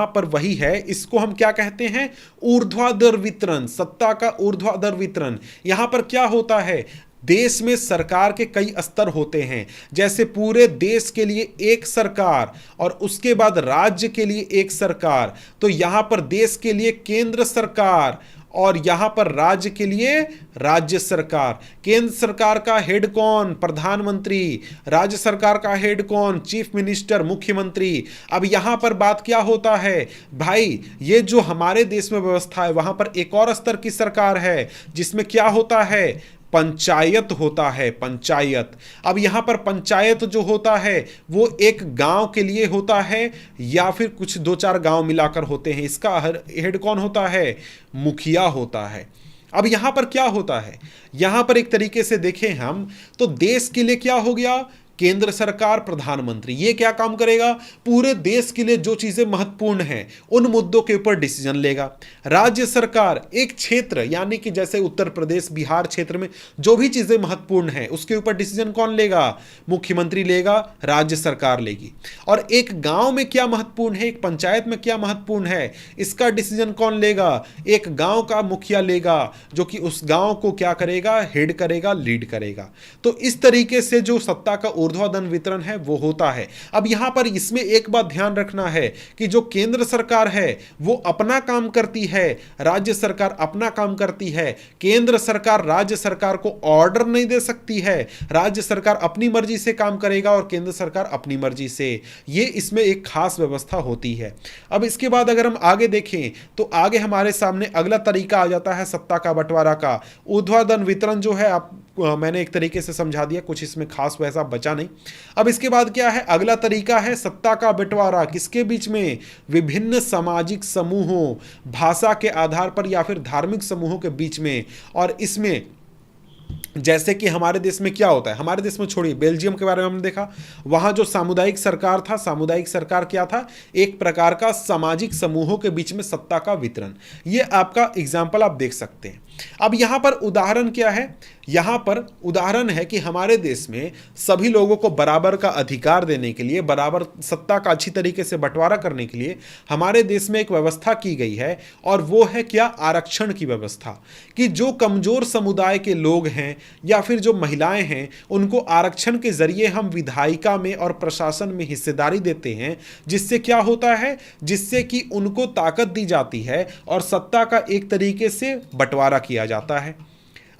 पर वही है, इसको हम क्या कहते हैं? ऊर्ध्वाधर वितरण, सत्ता का ऊर्ध्वाधर वितरण। यहां पर क्या होता है? देश में सरकार के कई स्तर होते हैं। जैसे पूरे देश के लिए एक सरकार और उसके बाद राज्य के लिए एक सरकार। तो यहां पर देश के लिए केंद्र सरकार और यहां पर राज्य के लिए राज्य सरकार। केंद्र सरकार का हेड कौन? प्रधानमंत्री। राज्य सरकार का हेड कौन? चीफ मिनिस्टर, मुख्यमंत्री। अब यहां पर बात क्या होता है भाई? ये जो हमारे देश में व्यवस्था है वहां पर एक और स्तर की सरकार है जिसमें क्या होता है? पंचायत होता है, पंचायत। अब यहां पर पंचायत जो होता है वो एक गांव के लिए होता है या फिर कुछ दो चार गांव मिलाकर होते हैं। इसका हेड कौन होता है? मुखिया होता है। अब यहां पर क्या होता है? यहां पर एक तरीके से देखें हम तो देश के लिए क्या हो गया? केंद्र सरकार, प्रधानमंत्री। ये क्या काम करेगा? पूरे देश के लिए जो चीजें महत्वपूर्ण हैं उन मुद्दों के ऊपर डिसीजन लेगा। राज्य सरकार एक क्षेत्र, यानी कि जैसे उत्तर प्रदेश, बिहार क्षेत्र में जो भी चीजें महत्वपूर्ण हैं उसके ऊपर डिसीजन कौन लेगा? मुख्यमंत्री लेगा, राज्य सरकार लेगी। और एक गांव में क्या महत्वपूर्ण है, एक पंचायत में क्या महत्वपूर्ण है, इसका डिसीजन कौन लेगा? एक गांव का मुखिया लेगा, जो कि उस गांव को क्या करेगा? हेड करेगा, लीड करेगा। तो इस तरीके से जो सत्ता का ऊर्ध्वधन वितरण है वो होता है। अब यहां पर इसमें एक बात ध्यान रखना है कि जो केंद्र सरकार है वो अपना काम करती है, राज्य सरकार अपना काम करती है। केंद्र सरकार राज्य सरकार को ऑर्डर नहीं दे सकती है, राज्य सरकार अपनी मर्जी से काम करेगा और केंद्र सरकार अपनी मर्जी से। ये इसमें एक खास व्यवस्था होती है। अब इसके बाद अगर हम आगे देखें तो आगे हमारे सामने अगला तरीका आ जाता है सत्ता का बंटवारा का। ऊर्ध्वधन वितरण जो है आप मैंने एक तरीके से समझा दिया, कुछ इसमें खास वैसा बचा नहीं। अब इसके बाद क्या है, अगला तरीका है सत्ता का बंटवारा किसके बीच में, विभिन्न सामाजिक समूहों, भाषा के आधार पर या फिर धार्मिक समूहों के बीच में। और इसमें जैसे कि हमारे देश में क्या होता है, हमारे देश में छोड़िए, बेल्जियम के बारे में हमने देखा, वहां जो सामुदायिक सरकार था, सामुदायिक सरकार क्या था, एक प्रकार का सामाजिक समूहों के बीच में सत्ता का वितरण। ये आपका एग्जाम्पल आप देख सकते हैं। अब यहां पर उदाहरण क्या है, यहां पर उदाहरण है कि हमारे देश में सभी लोगों को बराबर का अधिकार देने के लिए, बराबर सत्ता का अच्छी तरीके से बंटवारा करने के लिए हमारे देश में एक व्यवस्था की गई है, और वो है क्या, आरक्षण की व्यवस्था। कि जो कमजोर समुदाय के लोग हैं या फिर जो महिलाएं हैं, उनको आरक्षण के जरिए हम विधायिका में और प्रशासन में हिस्सेदारी देते हैं, जिससे क्या होता है, जिससे कि उनको ताकत दी जाती है और सत्ता का एक तरीके से बंटवारा किया जाता है।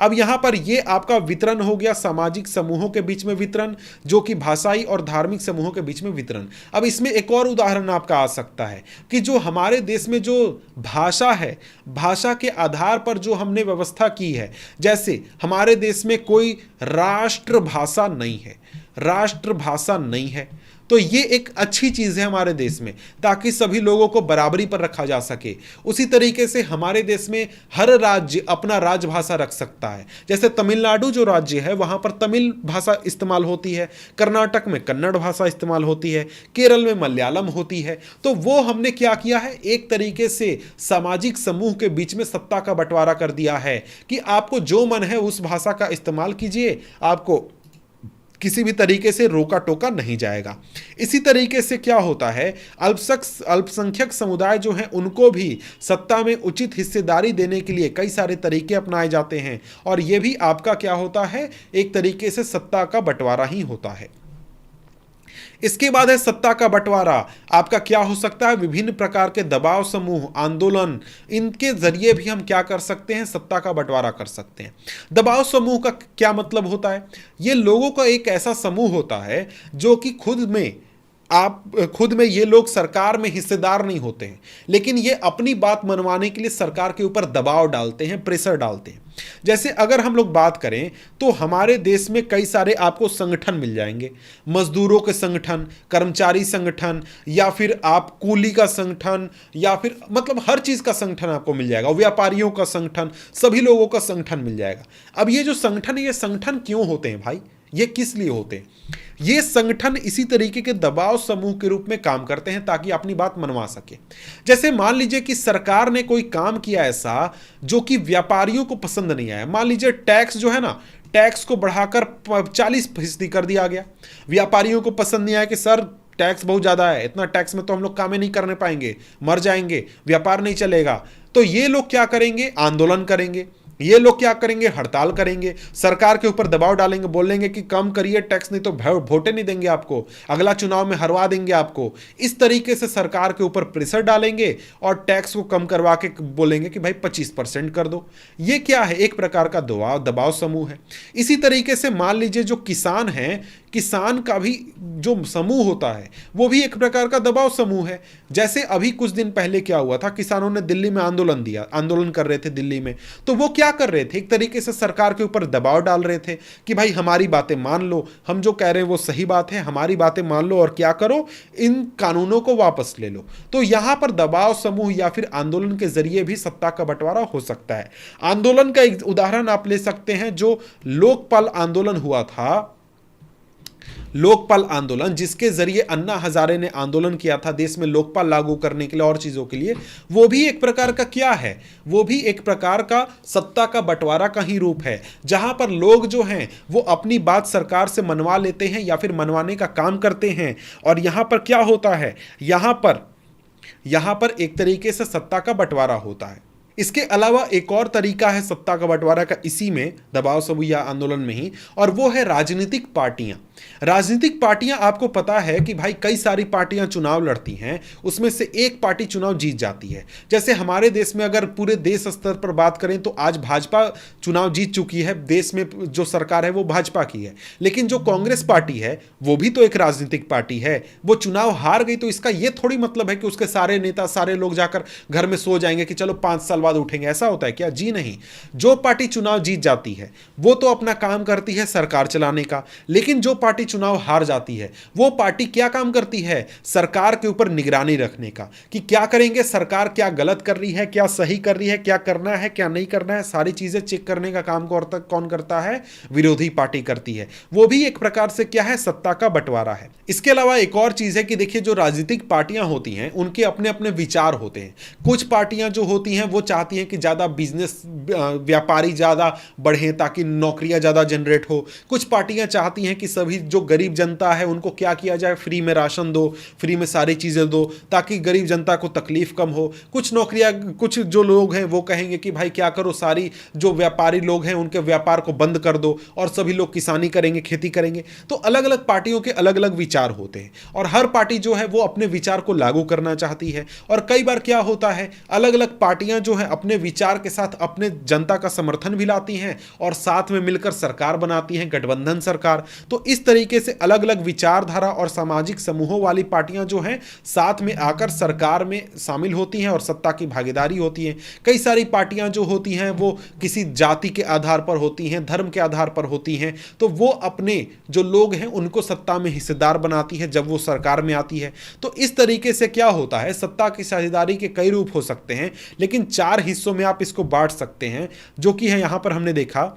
अब यहां पर यह आपका वितरण हो गया, सामाजिक समूहों के बीच में वितरण, जो कि भाषाई और धार्मिक समूहों के बीच में वितरण। अब इसमें एक और उदाहरण आपका आ सकता है कि जो हमारे देश में जो भाषा है, भाषा के आधार पर जो हमने व्यवस्था की है, जैसे हमारे देश में कोई राष्ट्रभाषा नहीं है, राष्ट्रभाषा नहीं है, तो ये एक अच्छी चीज़ है हमारे देश में, ताकि सभी लोगों को बराबरी पर रखा जा सके। उसी तरीके से हमारे देश में हर राज्य अपना राजभाषा रख सकता है। जैसे तमिलनाडु जो राज्य है वहाँ पर तमिल भाषा इस्तेमाल होती है, कर्नाटक में कन्नड़ भाषा इस्तेमाल होती है, केरल में मलयालम होती है। तो वो हमने क्या किया है, एक तरीके से सामाजिक समूह के बीच में सत्ता का बंटवारा कर दिया है कि आपको जो मन है उस भाषा का इस्तेमाल कीजिए, आपको किसी भी तरीके से रोका टोका नहीं जाएगा। इसी तरीके से क्या होता है, अल्पसंख्यक समुदाय जो हैं उनको भी सत्ता में उचित हिस्सेदारी देने के लिए कई सारे तरीके अपनाए जाते हैं, और ये भी आपका क्या होता है, एक तरीके से सत्ता का बंटवारा ही होता है। इसके बाद है सत्ता का बंटवारा आपका क्या हो सकता है, विभिन्न प्रकार के दबाव समूह, आंदोलन, इनके जरिए भी हम क्या कर सकते हैं, सत्ता का बंटवारा कर सकते हैं। दबाव समूह का क्या मतलब होता है, ये लोगों का एक ऐसा समूह होता है जो कि खुद में ये लोग सरकार में हिस्सेदार नहीं होते हैं, लेकिन ये अपनी बात मनवाने के लिए सरकार के ऊपर दबाव डालते हैं, प्रेशर डालते हैं। जैसे अगर हम लोग बात करें तो हमारे देश में कई सारे आपको संगठन मिल जाएंगे, मजदूरों के संगठन, कर्मचारी संगठन, या फिर आप कूली का संगठन, या फिर मतलब हर चीज का संगठन आपको मिल जाएगा, व्यापारियों का संगठन, सभी लोगों का संगठन मिल जाएगा। अब ये जो संगठन है, ये संगठन क्यों होते हैं भाई, ये किस लिए होते हैं? ये संगठन इसी तरीके के दबाव समूह के रूप में काम करते हैं ताकि अपनी बात मनवा सके। जैसे मान लीजिए कि सरकार ने कोई काम किया ऐसा जो कि व्यापारियों को पसंद नहीं आया, मान लीजिए टैक्स जो है ना, टैक्स को बढ़ाकर 40% कर दिया गया। व्यापारियों को पसंद नहीं आया कि सर टैक्स बहुत ज़्यादा है, इतना टैक्स में तो हम लोग काम ही नहीं करने पाएंगे, मर जाएंगे, व्यापार नहीं चलेगा। तो ये लोग क्या करेंगे, आंदोलन करेंगे। ये लोग क्या करेंगे, हड़ताल करेंगे, सरकार के ऊपर दबाव डालेंगे, बोलेंगे कि कम करिए टैक्स, नहीं तो वोटें नहीं देंगे आपको, अगला चुनाव में हरवा देंगे आपको। इस तरीके से सरकार के ऊपर प्रेशर डालेंगे और टैक्स को कम करवा के बोलेंगे कि भाई 25% कर दो। ये क्या है, एक प्रकार का दबाव समूह है। इसी तरीके से मान लीजिए जो किसान हैं, किसान का भी जो समूह होता है वो भी एक प्रकार का दबाव समूह है। जैसे अभी कुछ दिन पहले क्या हुआ था, किसानों ने दिल्ली में आंदोलन कर रहे थे दिल्ली में, तो वो क्या कर रहे थे, एक तरीके से सरकार के ऊपर दबाव डाल रहे थे कि भाई हमारी बातें मान लो, हम जो कह रहे हैं वो सही बात है, हमारी बातें मान लो और क्या करो, इन कानूनों को वापस ले लो। तो यहां पर दबाव समूह या फिर आंदोलन के जरिए भी सत्ता का बंटवारा हो सकता है। आंदोलन का एक उदाहरण आप ले सकते हैं, जो लोकपाल आंदोलन हुआ था, लोकपाल आंदोलन, जिसके जरिए अन्ना हजारे ने आंदोलन किया था देश में लोकपाल लागू करने के लिए और चीजों के लिए, वो भी एक प्रकार का क्या है, वो भी एक प्रकार का सत्ता का बंटवारा का ही रूप है, जहां पर लोग जो हैं वो अपनी बात सरकार से मनवा लेते हैं या फिर मनवाने का काम करते हैं। और यहां पर क्या होता है, यहां पर एक तरीके से सत्ता का बंटवारा होता है। इसके अलावा एक और तरीका है सत्ता का बंटवारा का, इसी में दबाव समूह या आंदोलन में ही, और वो है राजनीतिक पार्टियां। राजनीतिक पार्टियां, आपको पता है कि भाई कई सारी पार्टियां चुनाव लड़ती हैं, उसमें से एक पार्टी चुनाव जीत जाती है। जैसे हमारे देश में अगर पूरे देश स्तर पर बात करें तो आज भाजपा चुनाव जीत चुकी है, देश में जो सरकार है वो भाजपा की है। लेकिन जो कांग्रेस पार्टी है वो भी तो एक राजनीतिक पार्टी है, वो चुनाव हार गई तो इसका ये थोड़ी मतलब है कि उसके सारे नेता, सारे लोग जाकर घर में सो जाएंगे कि चलो 5 साल बाद उठेंगे। ऐसा होता है क्या? जी नहीं। जो पार्टी चुनाव जीत जाती है वो तो अपना काम करती है सरकार चलाने का, लेकिन जो पार्टी चुनाव हार जाती है वो पार्टी क्या काम करती है? सरकार के ऊपर निगरानी रखने का, कि क्या करेंगे, सरकार क्या गलत कर रही है, क्या सही कर रही है, क्या करना है, क्या नहीं करना है, सारी चीजें चेक करने का काम कौन करता है? विरोधी पार्टी करती है। वो भी एक प्रकार से क्या है? सत्ता का बंटवारा है। इसके अलावा एक और चीज है कि देखिए, जो राजनीतिक पार्टियां होती हैं उनके अपने अपने विचार होते हैं। कुछ पार्टियां जो होती हैं वो चाहती हैं कि ज्यादा बिजनेस, व्यापारी ज्यादा बढ़े ताकि नौकरियां ज्यादा जनरेट हो। कुछ पार्टियां चाहती हैं कि सभी जो गरीब जनता है उनको क्या किया जाए, फ्री में राशन दो, फ्री में सारी चीजें दो ताकि गरीब जनता को तकलीफ कम हो। कुछ नौकरियां, कुछ जो लोग हैं वो कहेंगे कि भाई क्या करो, सारी जो व्यापारी लोग हैं उनके व्यापार को बंद कर दो और सभी लोग किसानी करेंगे, खेती करेंगे। तो अलग अलग पार्टियों के अलग अलग विचार होते हैं और हर पार्टी जो है वो अपने विचार को लागू करना चाहती है। और कई बार क्या होता है, अलग अलग पार्टियां जो है अपने विचार के साथ अपने जनता का समर्थन भी लाती हैं और साथ में मिलकर सरकार बनाती हैं, गठबंधन सरकार। तो इस तरीके से अलग अलग विचारधारा और सामाजिक समूहों वाली पार्टियां जो हैं साथ में आकर सरकार में शामिल होती हैं और सत्ता की भागीदारी होती है। कई सारी पार्टियां जो होती हैं वो किसी जाति के आधार पर होती हैं, धर्म के आधार पर होती हैं, तो वो अपने जो लोग हैं उनको सत्ता में हिस्सेदार बनाती है जब वो सरकार में आती है। तो इस तरीके से क्या होता है, सत्ता की साझेदारी के कई रूप हो सकते हैं, लेकिन 4 हिस्सों में आप इसको बांट सकते हैं, जो कि है यहां पर हमने देखा।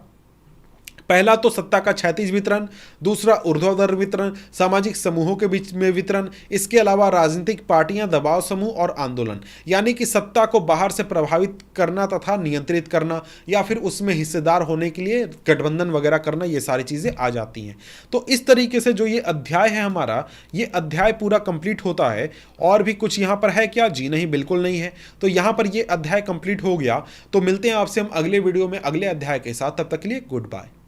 पहला तो सत्ता का क्षैतिज वितरण, दूसरा ऊर्ध्वाधर वितरण, सामाजिक समूहों के बीच में वितरण, इसके अलावा राजनीतिक पार्टियां, दबाव समूह और आंदोलन, यानी कि सत्ता को बाहर से प्रभावित करना तथा नियंत्रित करना या फिर उसमें हिस्सेदार होने के लिए गठबंधन वगैरह करना, ये सारी चीजें आ जाती हैं। तो इस तरीके से जो ये अध्याय है हमारा, ये अध्याय पूरा कंप्लीट होता है। और भी कुछ यहाँ पर है क्या? जी नहीं, बिल्कुल नहीं है। तो यहाँ पर ये अध्याय कंप्लीट हो गया। तो मिलते हैं आपसे हम अगले वीडियो में अगले अध्याय के साथ। तब तक के लिए गुड बाय।